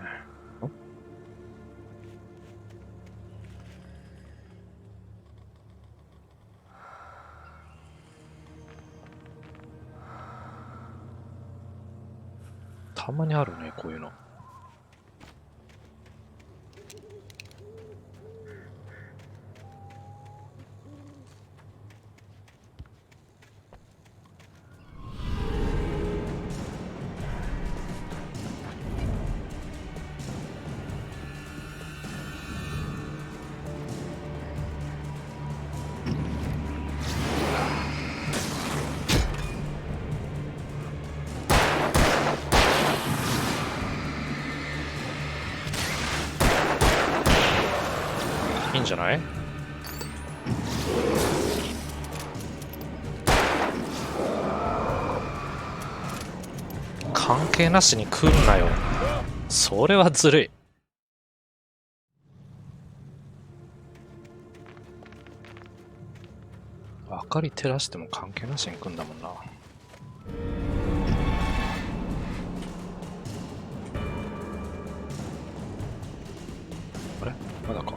たまにあるね、こういうの。んじゃない？関係なしに来んなよ。それはずるい。明かり照らしても関係なしに来んだもんな。あれ？まだか。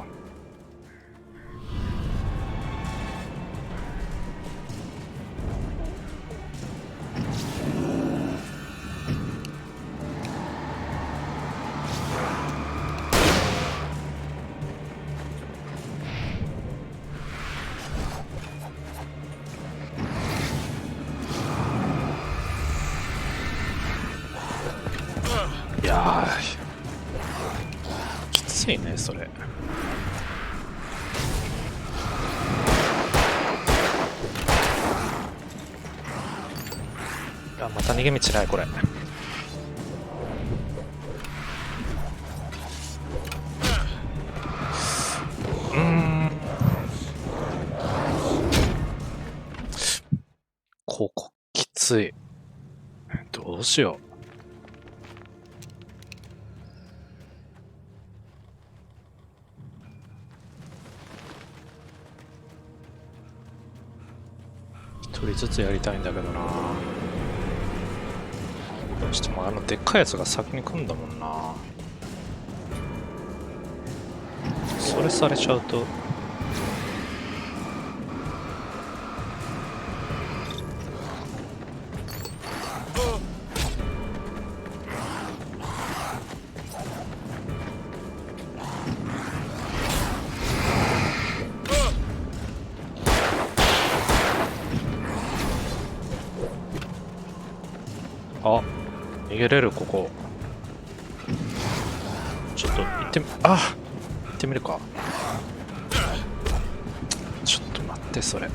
いやー、きついね、それ。あ、また逃げ道ない、これ。ここきつい。どうしよう。一人ずつやりたいんだけどな。どうしてもでっかいやつが先に来んだもんな。それされちゃうと。あ、逃げれる、ここ。ちょっと行ってみ、あ、行ってみるか。ちょっと待って、それ。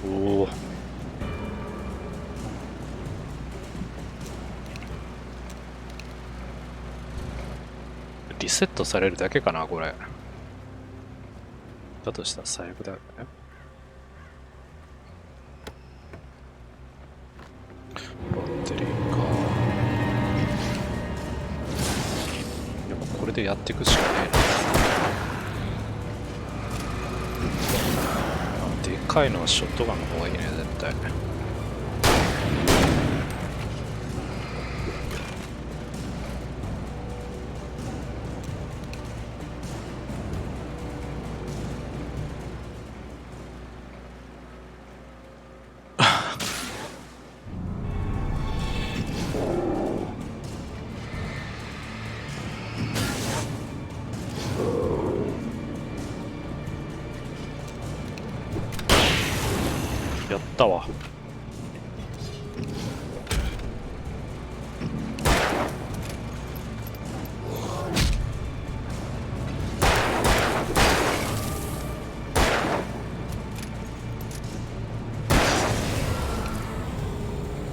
おお。リセットされるだけかな、これ。だとしたら最悪だよね。バッテリーか。でもこれでやっていくしかねえな。でかいのはショットガンの方がいいね、絶対。やったわ。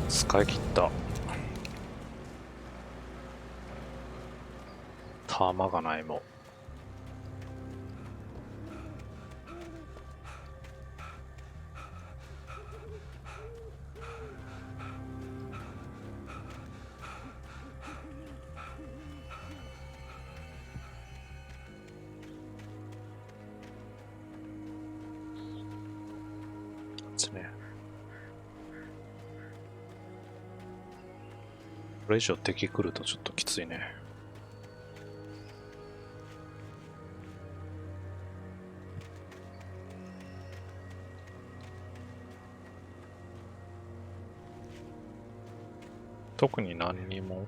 使い切った。弾がないもん。ね、これ以上敵来るとちょっときついね。特に何にも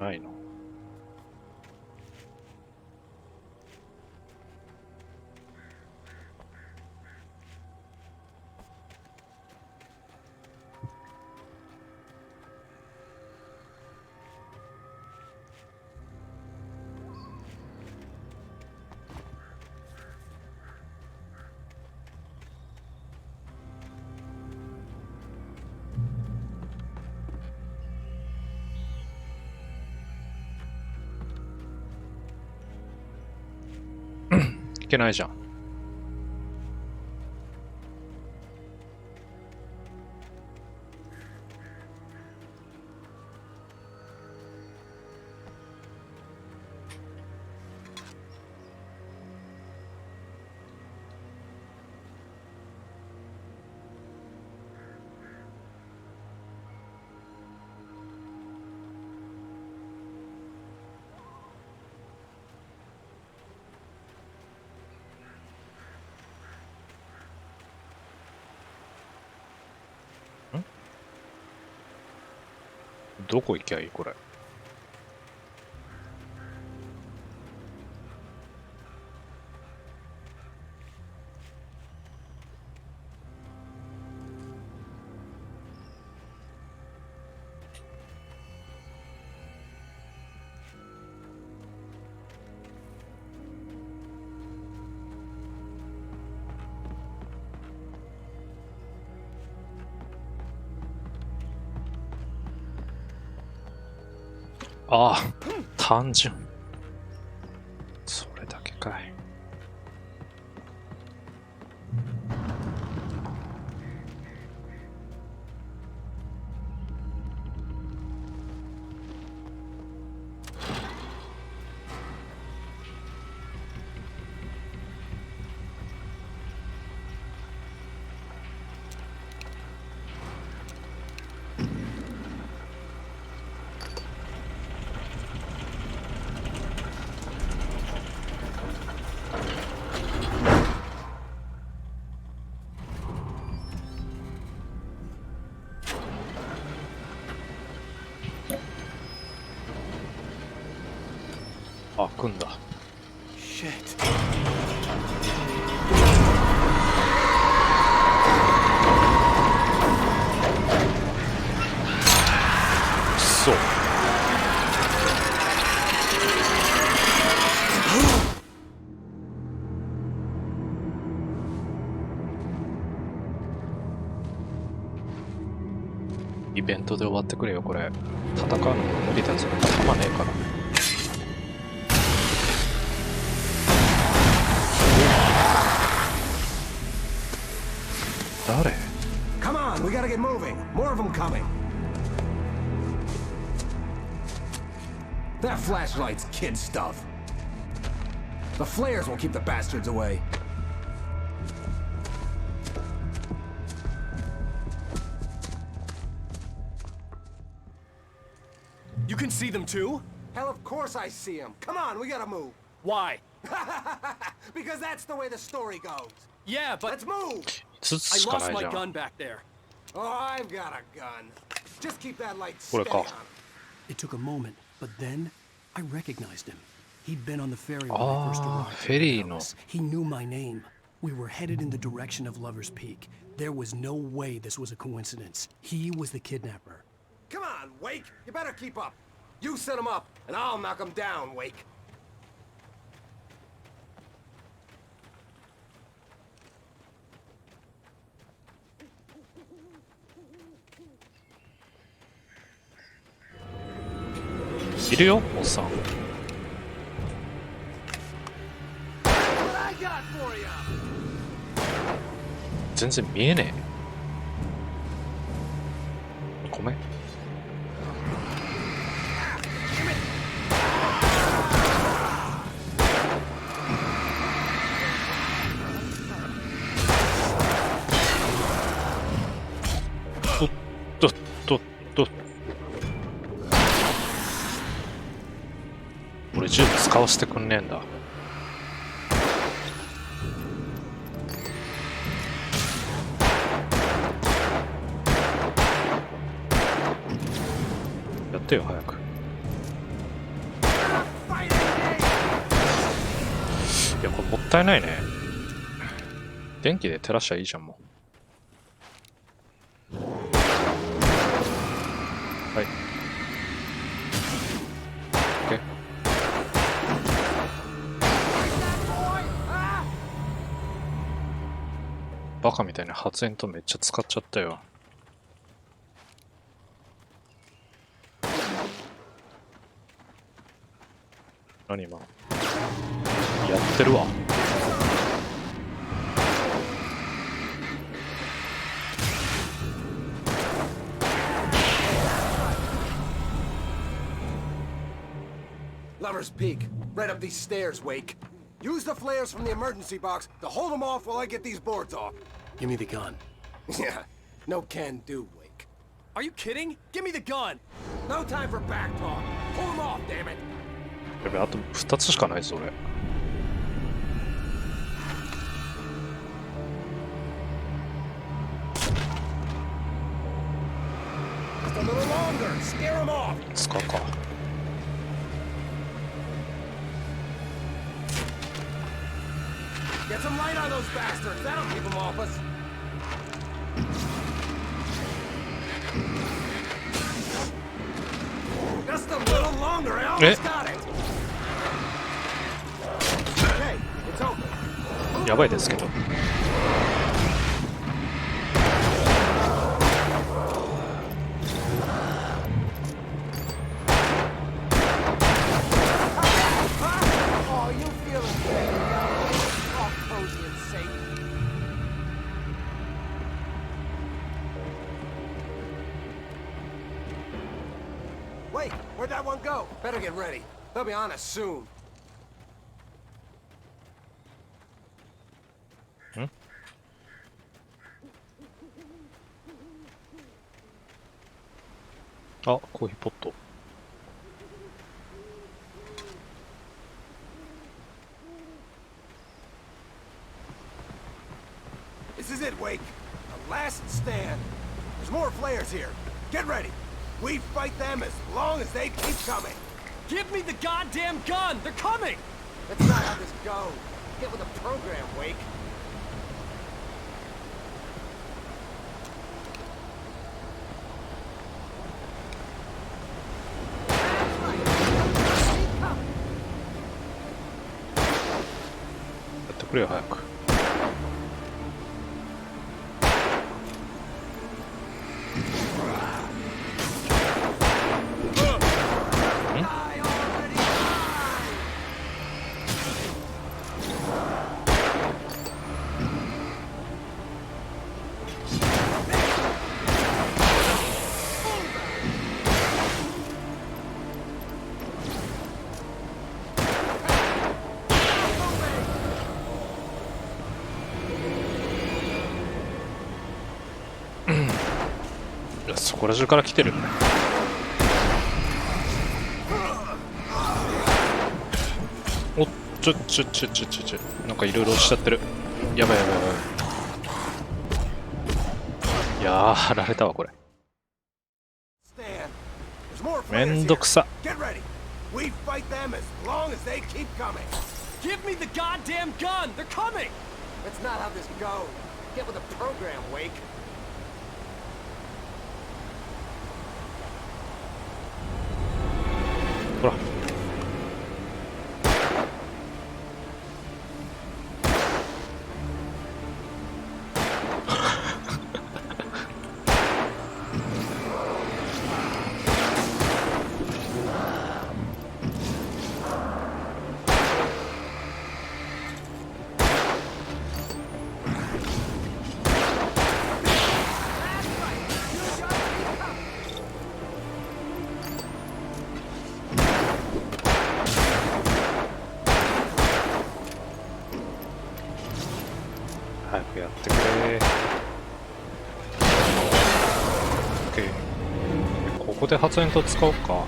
ないの。けないじゃん。どこ行きゃいいこれ。ああ、単純。それだけかい。あ、組んだ。そう。イベントで終わってくれよ、これ。戦うのも無理だぞ。頭ねえから。誰？ Come on, we gotta get moving. More of them coming. That flashlight's kid stuff. The flares will keep the bastards away. You can see them too? Hell, of course I see them. Come on, we gotta move. Why? Because that's the way the story goes. Yeah, but let's move. I lost my gun back there. Oh, I've got a gun. Just keep that light steady on. It took a moment, but then I recognized him. He'd been on the ferry when I first arrived. Ferry no. He knew my name. We were headed in the direction of Lover's Peak. There was no way this was a coincidence. He was the kidnapper. Come on, Wake. You better keep up. You set him up, and I'll knock him down, Wake. Iるよ、おっさん。全然見えねえ。ごめん。俺銃使わせてくんねえんだ。やってよ早く。いやこれもったいないね。電気で照らしゃいいじゃんもう。はい。OK。バカみたいな発煙筒めっちゃ使っちゃったよ。何今やってるわ。Lover's Peak, right up these stairs, Wake. Use the flares from the emergency box to hold them off while I get these boards off. Give me the gun. Yeah, no can do, Wake. Are you kidding? Give me the gun! No time for back talk. Pull them off, damn it! やべ、あと2つしかないぞ、俺。Just a little longer. Scare them off. 使うか。Get some light on those bastards. That'll keep them off us. Just a little longer. I almost got it. Okay, it's open. やばいですけど。Oh, you feeling great? All cozy and safe. Wait, where'd that one go? Better get ready. They'll be on us soon. あ、コーヒーポット。This is it, Wake. The last stand. There's more flares here. Get ready. We fight them as long as they keep coming. Give me the goddamn gun! They're coming! That's not how this goes. Get with the program, Wake. That's right. やってくれよ、早く。そこら中から来てる。おっ、ちょ、なんかいろいろしちゃってる。やばいやばいやばい。やられたわ、これ。めんどくさ。Get ready. We fight them as long as they keep coming. Give me the goddamn gun! They're coming! That's not how this goes. Get with the program, Wake. ほら。早くやってくれ。OK。ここで発煙筒使おうか。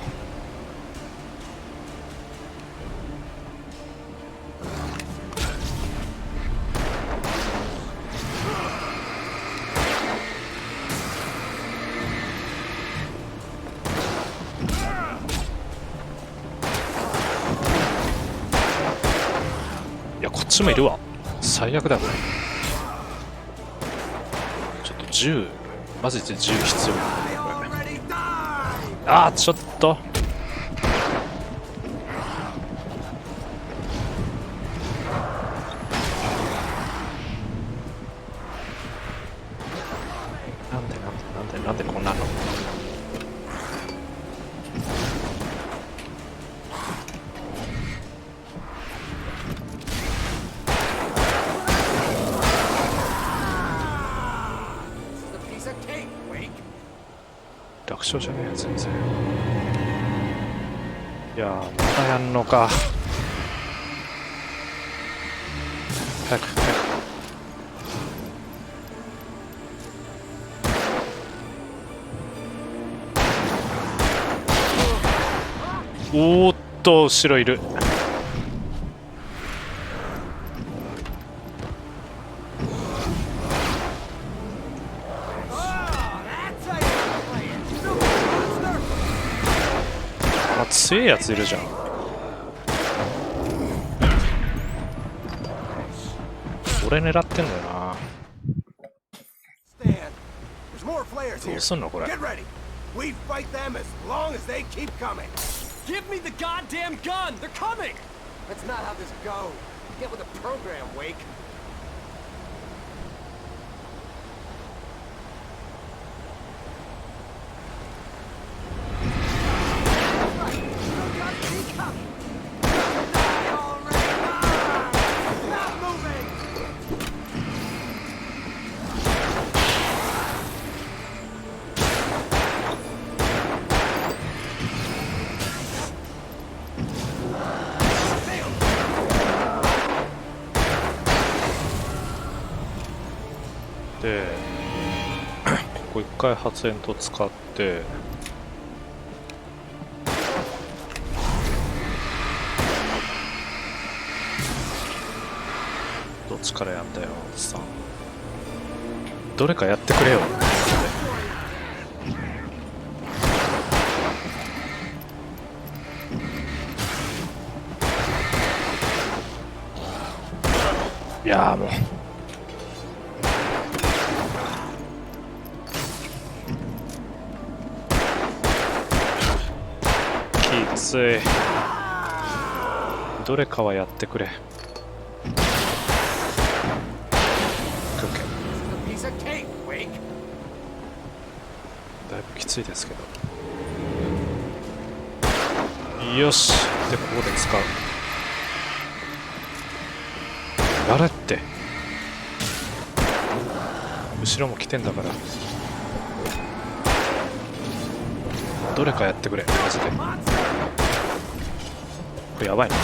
いや、こっちもいるわ。最悪だこれ。銃、マジで銃必要。あー、ちょっと。なんでこんなの。楽勝じゃねえ、全然。いやー、まだやんのか。早く早く。おーっと、後ろいる。あ、強いやついるじゃん。俺狙ってんだよな。どうすんのこれ。Give me the goddamn gun! They're coming! That's not how this goes. Get with the program, Wake.で、ここ一回発煙筒使って、どっちからやんだよ、おっさん。どれかやってくれよ。いやーもう。きつい。どれかはやってくれ。だいぶきついですけど。よし。で、ここで使う。やれって。後ろも来てんだから。どれかやってくれ、マジで。これやばいな。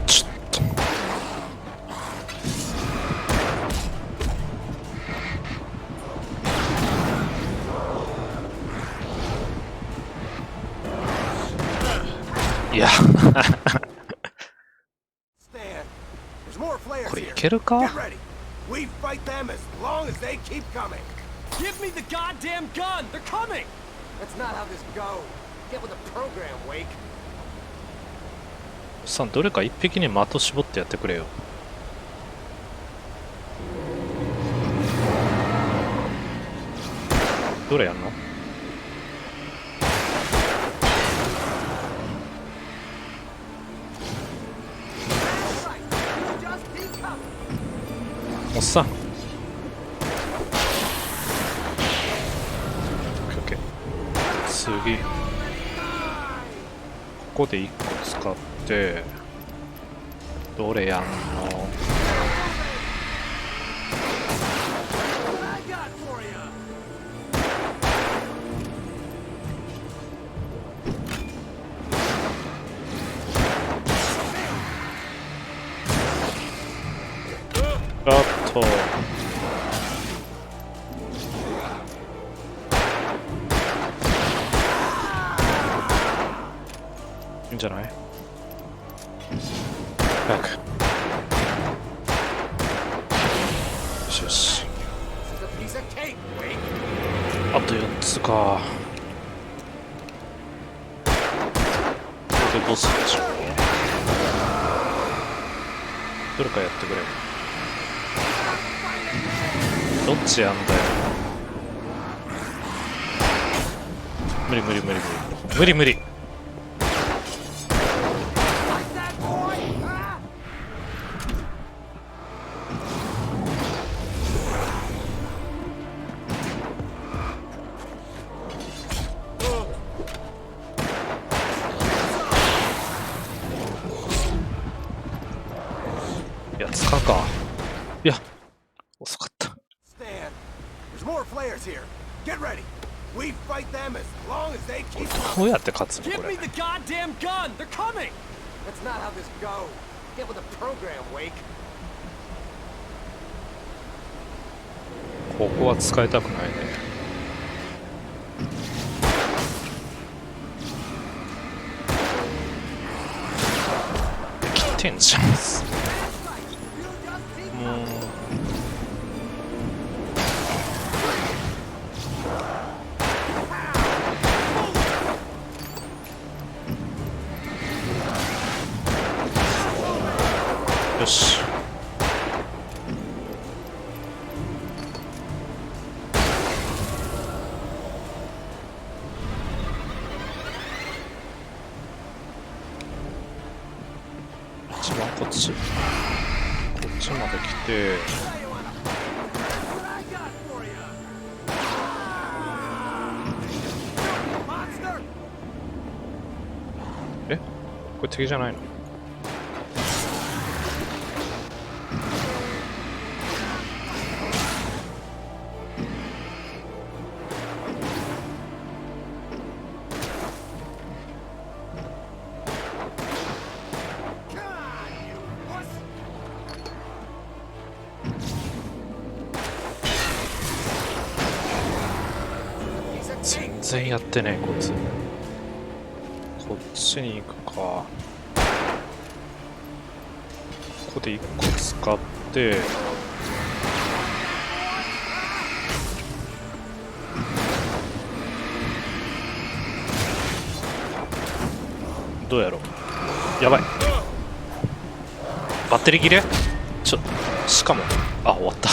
ちょっと。いやこれいけるか。Give me the goddamn gun! They're coming! That's not how this goes. Get with the program, Wake. おっさん、どれか一匹に的絞ってやってくれよ。どれやんの。おっさん。オッケー。次。ここで1個使って、どれやんの。あっと。いいんじゃない？早く。よしよし。あと4つか。これでボスでしょ。どれかやってくれ。どっちやんだよ。無理無理無理無理無理無理。使うか。いや、遅かった。どうやって勝つのこれ。ここは使いたくないね。来てんじゃん。もう。よし。一番こっちまで来て、え、これ敵じゃないの？全然やってねえこいつ。こっちに行くか。ここで1個使って、どうやろう。やばい、バッテリー切れ。しかも終わった。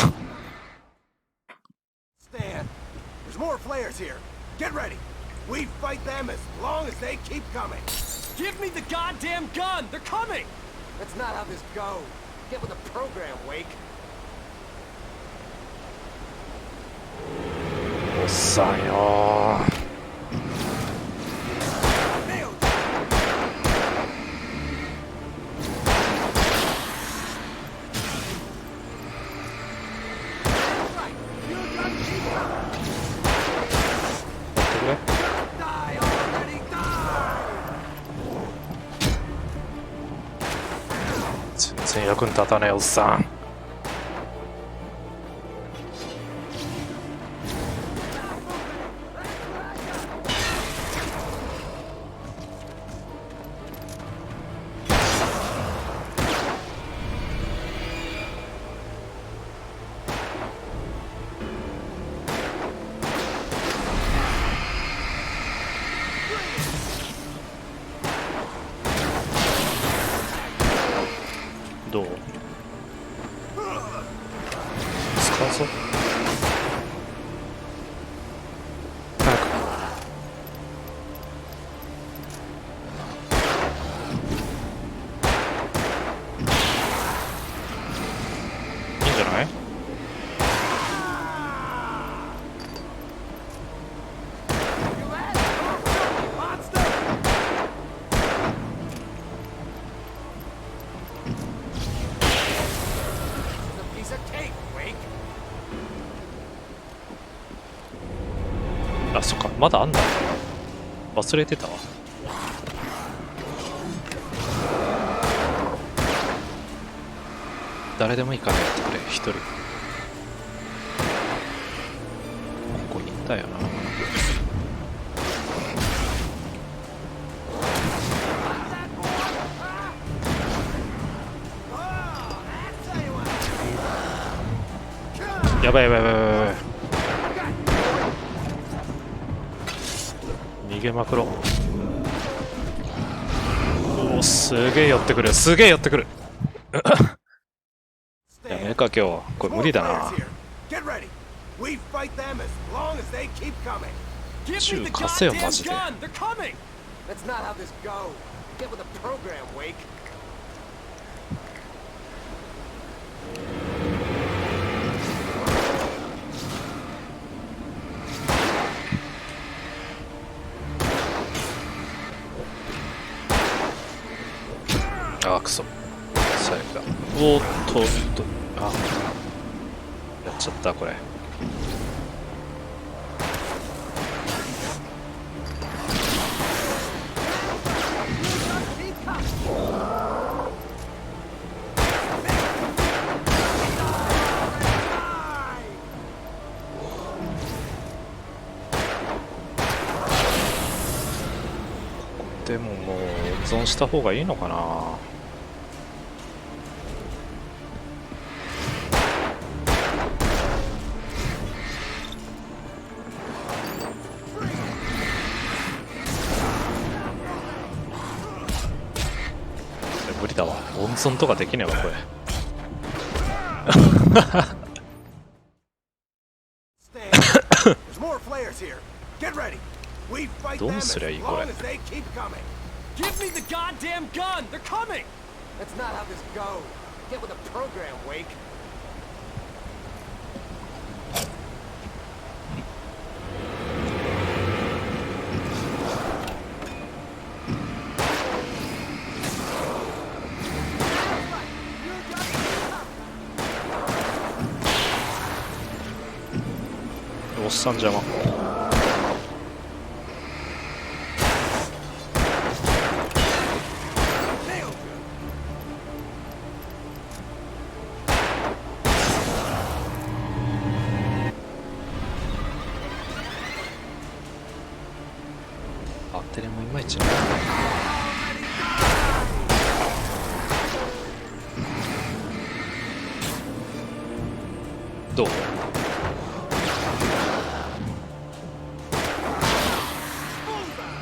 Get ready. We fight them as long as they keep coming. Give me the goddamn gun. They're coming. That's not how this goes. Get with the program, Wake. おっさんよ。全然役に立たねえおっさん。どう？使うぞ。早く。いいんじゃない？あ、そっか、まだあんだ。忘れてたわ。誰でもいいからやってくれ、一人。ここにいたよな。やばいやばいやばいやばい。逃げまくろ。おお、すげえ寄ってくる、すげえ寄ってくる。やめか今日、これ無理だな。銃貸せよマジで。ああ、クソ。下で来た。おーっと、あ、やっちゃった、これ。でももう温存した方がいいのかな。無理だわ。温存とかできねえわこれ。どうすりゃいいこれ。Give me the goddamn gun! They're coming! That's not how this goes. Get with the program, Wake.おっさん邪魔。バッテリーもいまいちな。どう？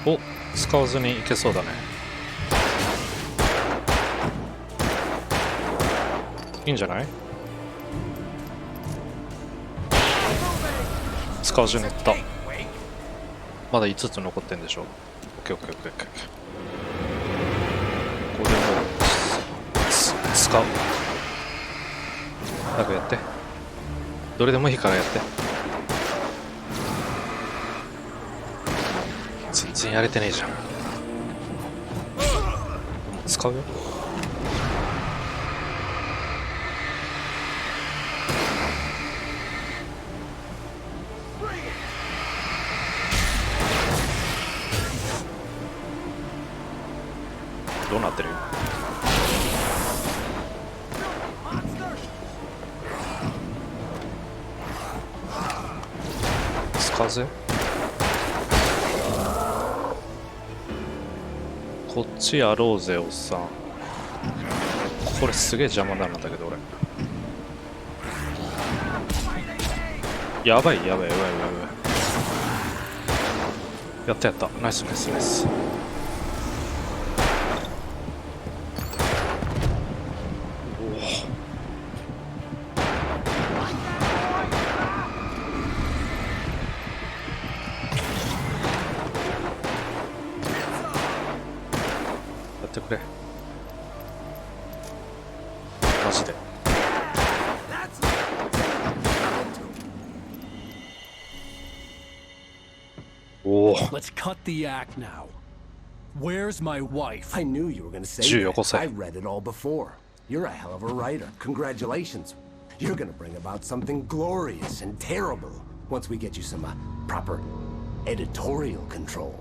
お、使わずにいけそうだね。いいんじゃない？使わずにいった。まだ5つ残ってんでしょ。オッケーオッケーオッケーオッケー。これも使う。早くやって。どれでもいいからやって。全然やれてねえじゃん。もう使うよ。どうなってる？使うぜ。こっちやろうぜおっさん。これすげえ邪魔なんだけど俺。やばいやばいやばいやばい。やったやった。ナイスナイスナイス。やってくれ。マジで。おお。Let's cut the act now. Where's my wife? I knew you were going to say that. I read it all before. You're a hell of a writer. Congratulations. You're going to bring about something glorious and terrible once we get you some proper editorial control.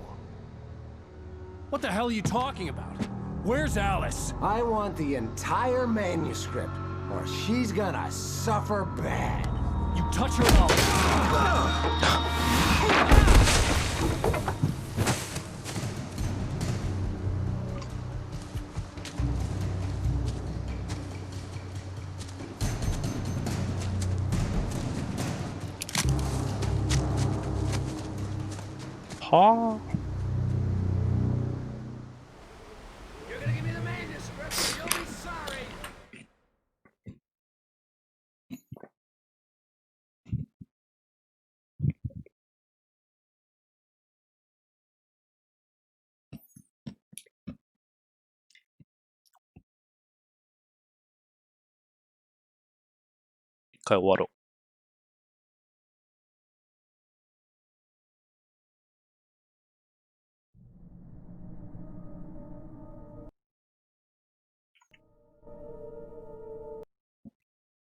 What the hell are you talking about? Where's Alice? I want the entire manuscript, or she's gonna suffer bad. You touch her up. Huh? You're gonna give me the manuscript, or you'll be sorry. 一回終わろう。